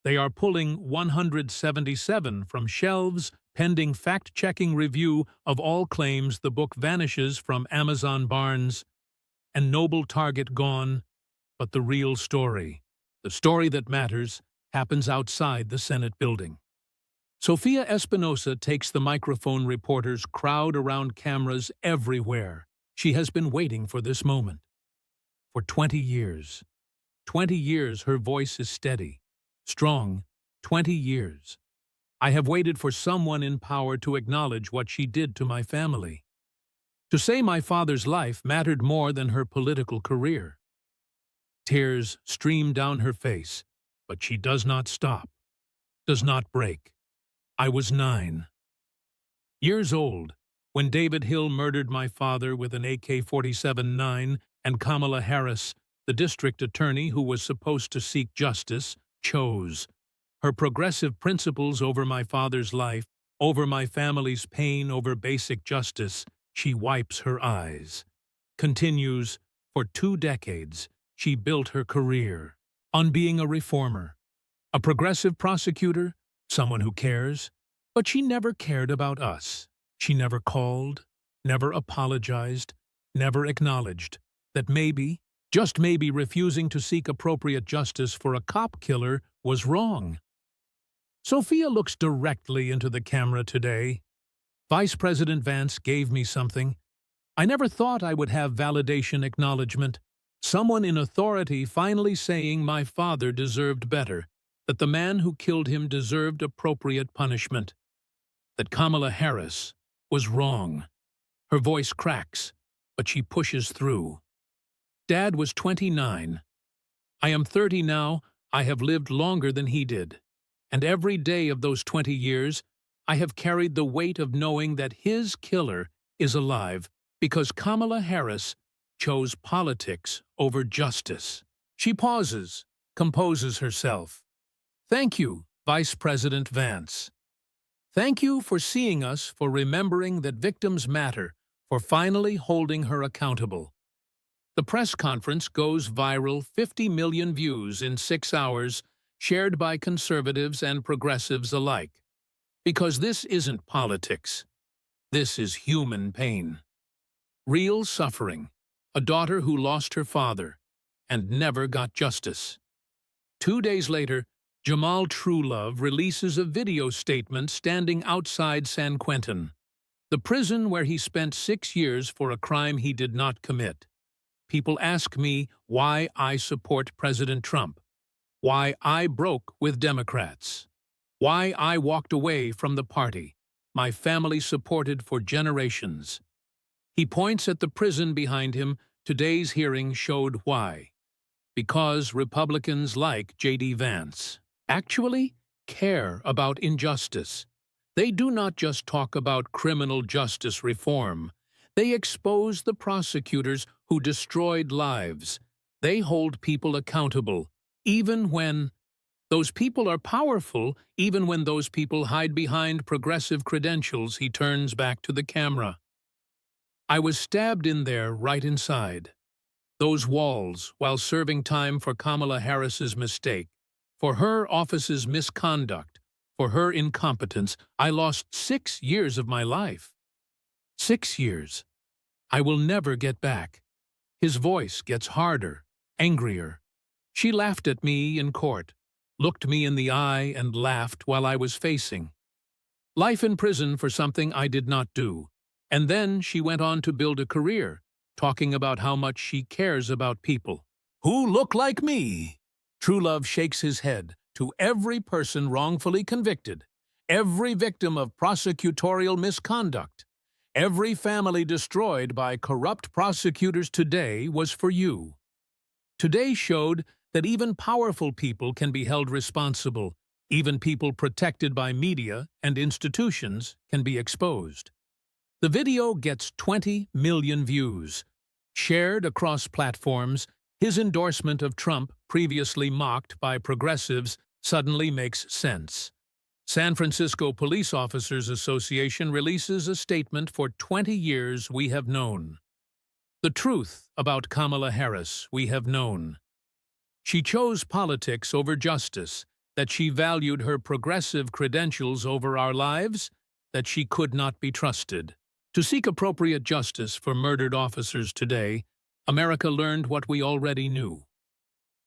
they are pulling 177 from shelves pending fact-checking review of all claims. The book vanishes from Amazon Barnes and Noble Target gone, but the real story, the story that matters, happens outside the Senate building. Sofia Espinosa takes the microphone. Reporters crowd around, cameras everywhere. She has been waiting for this moment. For 20 years. 20 years her voice is steady, strong. 20 years. I have waited for someone in power to acknowledge what she did to my family. To say my father's life mattered more than her political career. Tears stream down her face, but she does not stop, does not break. I was 9 years old when David Hill murdered my father with an AK-47-9, and Kamala Harris, the district attorney who was supposed to seek justice, chose her progressive principles over my father's life, over my family's pain, over basic justice. She wipes her eyes. Continues, for 2 decades, she built her career on being a reformer, a progressive prosecutor, someone who cares. But she never cared about us. She never called, never apologized, never acknowledged that maybe, just maybe, refusing to seek appropriate justice for a cop killer was wrong. Sofia looks directly into the camera today. Vice President Vance gave me something. I never thought I would have validation, acknowledgement. Someone in authority finally saying my father deserved better, that the man who killed him deserved appropriate punishment, that Kamala Harris was wrong. Her voice cracks, but she pushes through. Dad was 29. I am 30 now. I have lived longer than he did. And every day of those 20 years, I have carried the weight of knowing that his killer is alive because Kamala Harris chose politics over justice. She pauses, composes herself. Thank you, Vice President Vance. Thank you for seeing us, for remembering that victims matter, for finally holding her accountable. The press conference goes viral, 50 million views in 6 hours, shared by conservatives and progressives alike. Because this isn't politics. This is human pain. Real suffering. A daughter who lost her father and never got justice. 2 days later, Jamal Truelove releases a video statement standing outside San Quentin, the prison where he spent 6 years for a crime he did not commit. People ask me why I support President Trump, why I broke with Democrats, why I walked away from the party my family supported for generations. He points at the prison behind him. Today's hearing showed why. Because Republicans like J.D. Vance actually care about injustice. They do not just talk about criminal justice reform. They expose the prosecutors who destroyed lives. They hold people accountable, even when those people are powerful, even when those people hide behind progressive credentials. He turns back to the camera. I was stabbed in there, right inside those walls, while serving time for Kamala Harris's mistake, for her office's misconduct, for her incompetence. I lost 6 years of my life. 6 years. I will never get back. His voice gets harder, angrier. She laughed at me in court, looked me in the eye and laughed while I was facing. Life in prison for something I did not do. And then she went on to build a career, talking about how much she cares about people who look like me. True love shakes his head to every person wrongfully convicted, every victim of prosecutorial misconduct, every family destroyed by corrupt prosecutors today was for you. Today showed that even powerful people can be held responsible. Even people protected by media and institutions can be exposed. The video gets 20 million views. Shared across platforms, his endorsement of Trump, previously mocked by progressives, suddenly makes sense. San Francisco Police Officers Association releases a statement for 20 years we have known. The truth about Kamala Harris we have known. She chose politics over justice, that she valued her progressive credentials over our lives, that she could not be trusted. To seek appropriate justice for murdered officers today, America learned what we already knew.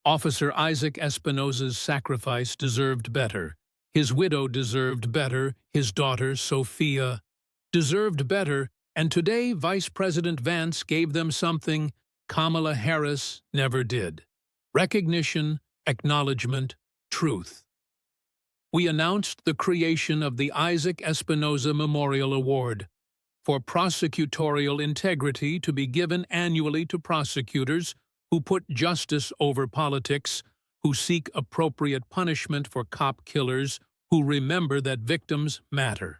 Officer Isaac Espinosa's sacrifice deserved better. His widow deserved better. His daughter, Sophia, deserved better. And today, Vice President Vance gave them something Kamala Harris never did. Recognition, acknowledgement, truth. We announced the creation of the Isaac Espinosa Memorial Award for prosecutorial integrity to be given annually to prosecutors who put justice over politics, who seek appropriate punishment for cop killers, who remember that victims matter.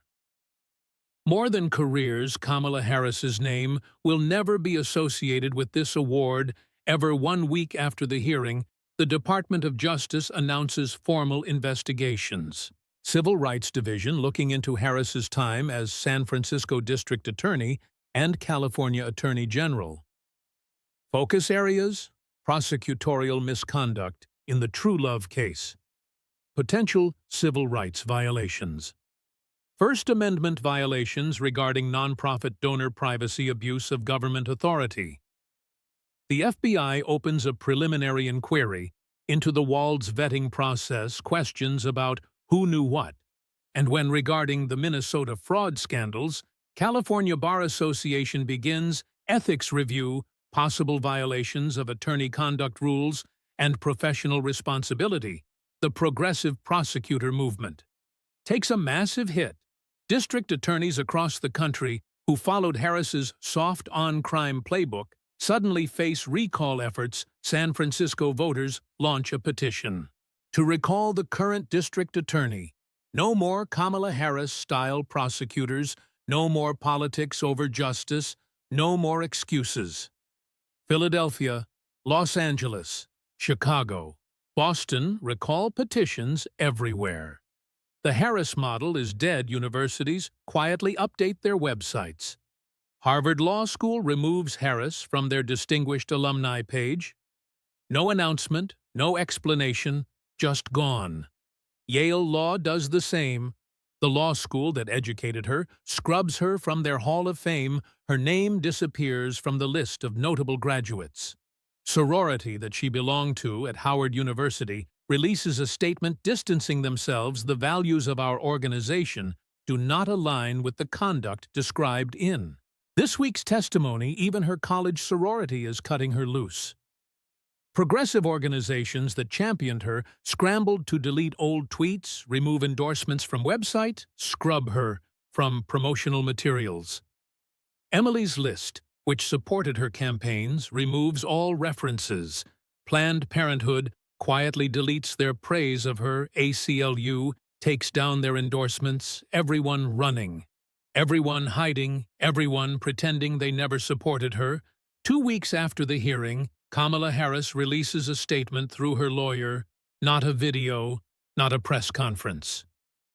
More than careers, Kamala Harris's name will never be associated with this award. Ever 1 week after the hearing, the Department of Justice announces formal investigations. Civil Rights Division looking into Harris's time as San Francisco District Attorney and California Attorney General. Focus areas: prosecutorial misconduct in the True Love case. Potential civil rights violations. First Amendment violations regarding nonprofit donor privacy abuse of government authority. The FBI opens a preliminary inquiry into the Walds vetting process, questions about who knew what, and when regarding the Minnesota fraud scandals, California Bar Association begins ethics review, possible violations of attorney conduct rules, and professional responsibility. The progressive prosecutor movement takes a massive hit. District attorneys across the country who followed Harris's soft-on-crime playbook suddenly face recall efforts. San Francisco voters launch a petition to recall the current district attorney. No more Kamala Harris-style prosecutors, no more politics over justice, no more excuses. Philadelphia, Los Angeles, Chicago, Boston recall petitions everywhere. The Harris model is dead. Universities quietly update their websites. Harvard Law School removes Harris from their distinguished alumni page. No announcement, no explanation, just gone. Yale Law does the same. The law school that educated her scrubs her from their Hall of Fame. Her name disappears from the list of notable graduates. Sorority that she belonged to at Howard University releases a statement distancing themselves. The values of our organization do not align with the conduct described in this week's testimony. Even her college sorority is cutting her loose. Progressive organizations that championed her scrambled to delete old tweets, remove endorsements from website, scrub her from promotional materials. Emily's List, which supported her campaigns, removes all references. Planned Parenthood quietly deletes their praise of her. ACLU takes down their endorsements. Everyone running, everyone hiding, everyone pretending they never supported her. 2 weeks after the hearing, Kamala Harris releases a statement through her lawyer. Not a video, not a press conference.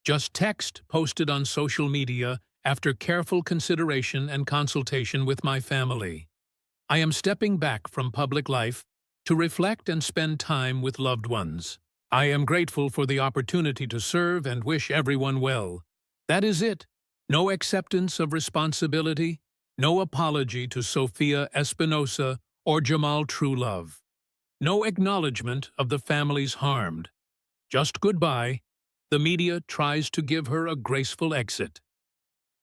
Just text posted on social media after careful consideration and consultation with my family. I am stepping back from public life to reflect and spend time with loved ones. I am grateful for the opportunity to serve and wish everyone well. That is it. No acceptance of responsibility, no apology to Sophia Espinosa or Jamal Truelove. No acknowledgement of the families harmed. Just goodbye. The media tries to give her a graceful exit.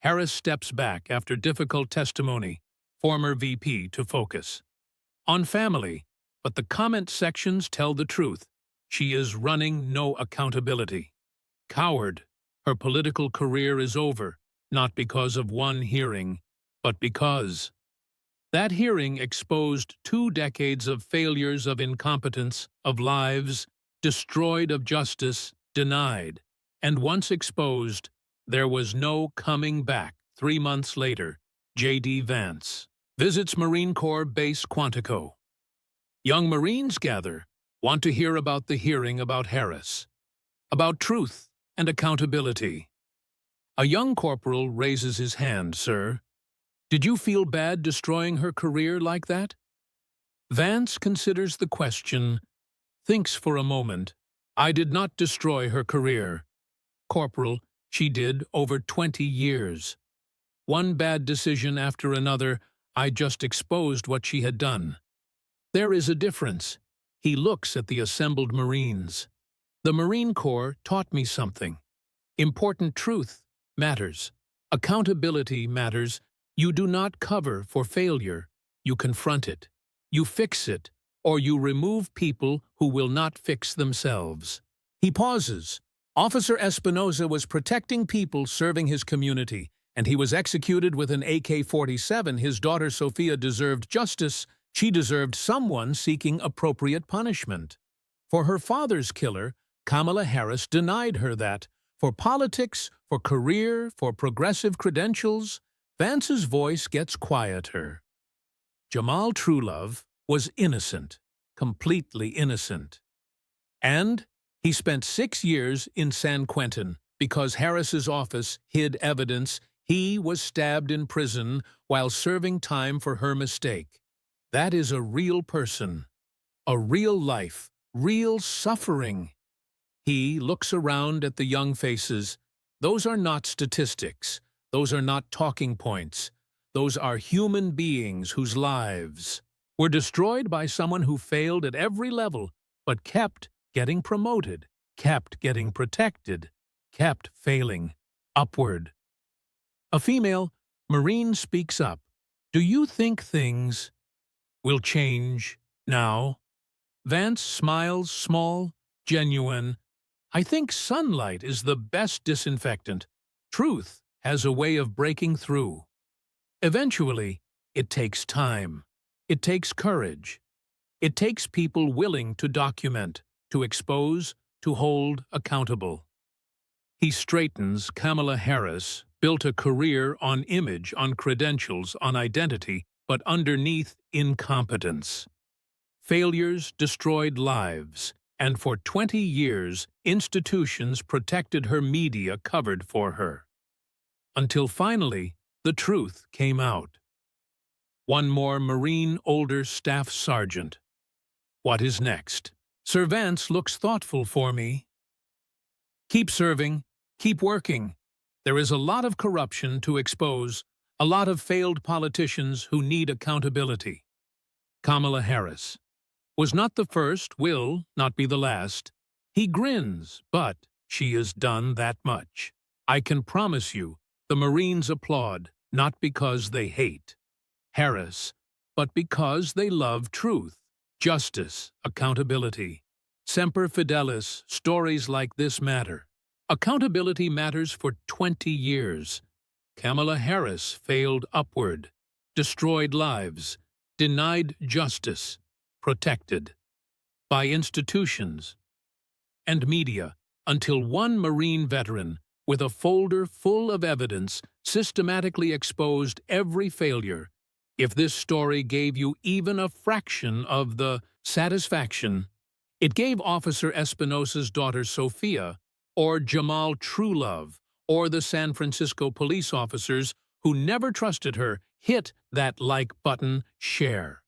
Harris steps back after difficult testimony, former VP to focus on family, but the comment sections tell the truth. She is running no accountability. Coward, her political career is over, not because of one hearing, but because that hearing exposed 2 decades of failures, of incompetence, of lives destroyed, of justice denied. And once exposed, there was no coming back. 3 months later, J.D. Vance visits Marine Corps Base Quantico. Young Marines gather, want to hear about the hearing about Harris, about truth and accountability. A young corporal raises his hand. Sir, did you feel bad destroying her career like that? Vance considers the question, thinks for a moment. I did not destroy her career. Corporal, she did over 20 years. One bad decision after another, I just exposed what she had done. There is a difference. He looks at the assembled Marines. The Marine Corps taught me something. Important truth matters. Accountability matters. You do not cover for failure. You confront it. You fix it, or you remove people who will not fix themselves. He pauses. Officer Espinosa was protecting people serving his community, and he was executed with an AK-47. His daughter Sophia deserved justice. She deserved someone seeking appropriate punishment. For her father's killer, Kamala Harris denied her that. For politics, for career, for progressive credentials, Vance's voice gets quieter. Jamal Truelove was innocent, completely innocent. And he spent 6 years in San Quentin because Harris's office hid evidence. He was stabbed in prison while serving time for her mistake. That is a real person, a real life, real suffering. He looks around at the young faces. Those are not statistics. Those are not talking points. Those are human beings whose lives were destroyed by someone who failed at every level, but kept getting promoted, kept getting protected, kept failing upward. A female Marine speaks up. Do you think things will change now? Vance smiles, small, genuine. I think sunlight is the best disinfectant. Truth has a way of breaking through. Eventually, it takes time. It takes courage. It takes people willing to document, to expose, to hold accountable. He straightens. Kamala Harris built a career on image, on credentials, on identity, but underneath incompetence. Failures destroyed lives, and for 20 years, institutions protected her, media covered for her. Until finally, the truth came out. One more Marine, older staff sergeant. What is next? Sir Vance looks thoughtful for me. Keep serving, keep working. There is a lot of corruption to expose, a lot of failed politicians who need accountability. Kamala Harris was not the first, will not be the last. He grins, but she has done that much. I can promise you, the Marines applaud, not because they hate Harris, but because they love truth, justice, accountability. Semper Fidelis, stories like this matter. Accountability matters for 20 years. Kamala Harris failed upward, destroyed lives, denied justice, protected by institutions and media, until one Marine veteran, with a folder full of evidence, systematically exposed every failure. If this story gave you even a fraction of the satisfaction it gave Officer Espinosa's daughter Sophia, or Jamal Truelove, or the San Francisco police officers who never trusted her, hit that like button, share.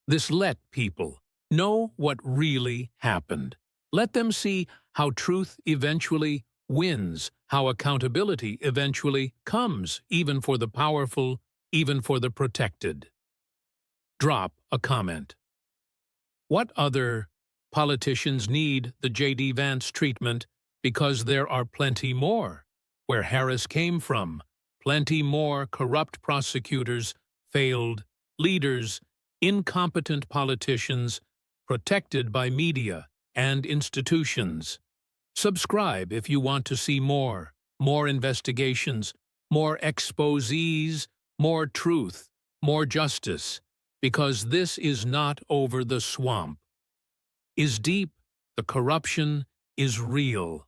This let people know what really happened. Let them see how truth eventually wins, how accountability eventually comes, even for the powerful, even for the protected. Drop a comment. What other politicians need the J.D. Vance treatment Because there are plenty more. Where Harris came from, plenty more corrupt prosecutors, failed leaders, incompetent politicians, protected by media and institutions. Subscribe if you want to see more investigations, more exposés, more truth, more justice, because this is not over. The swamp is deep, the corruption is real.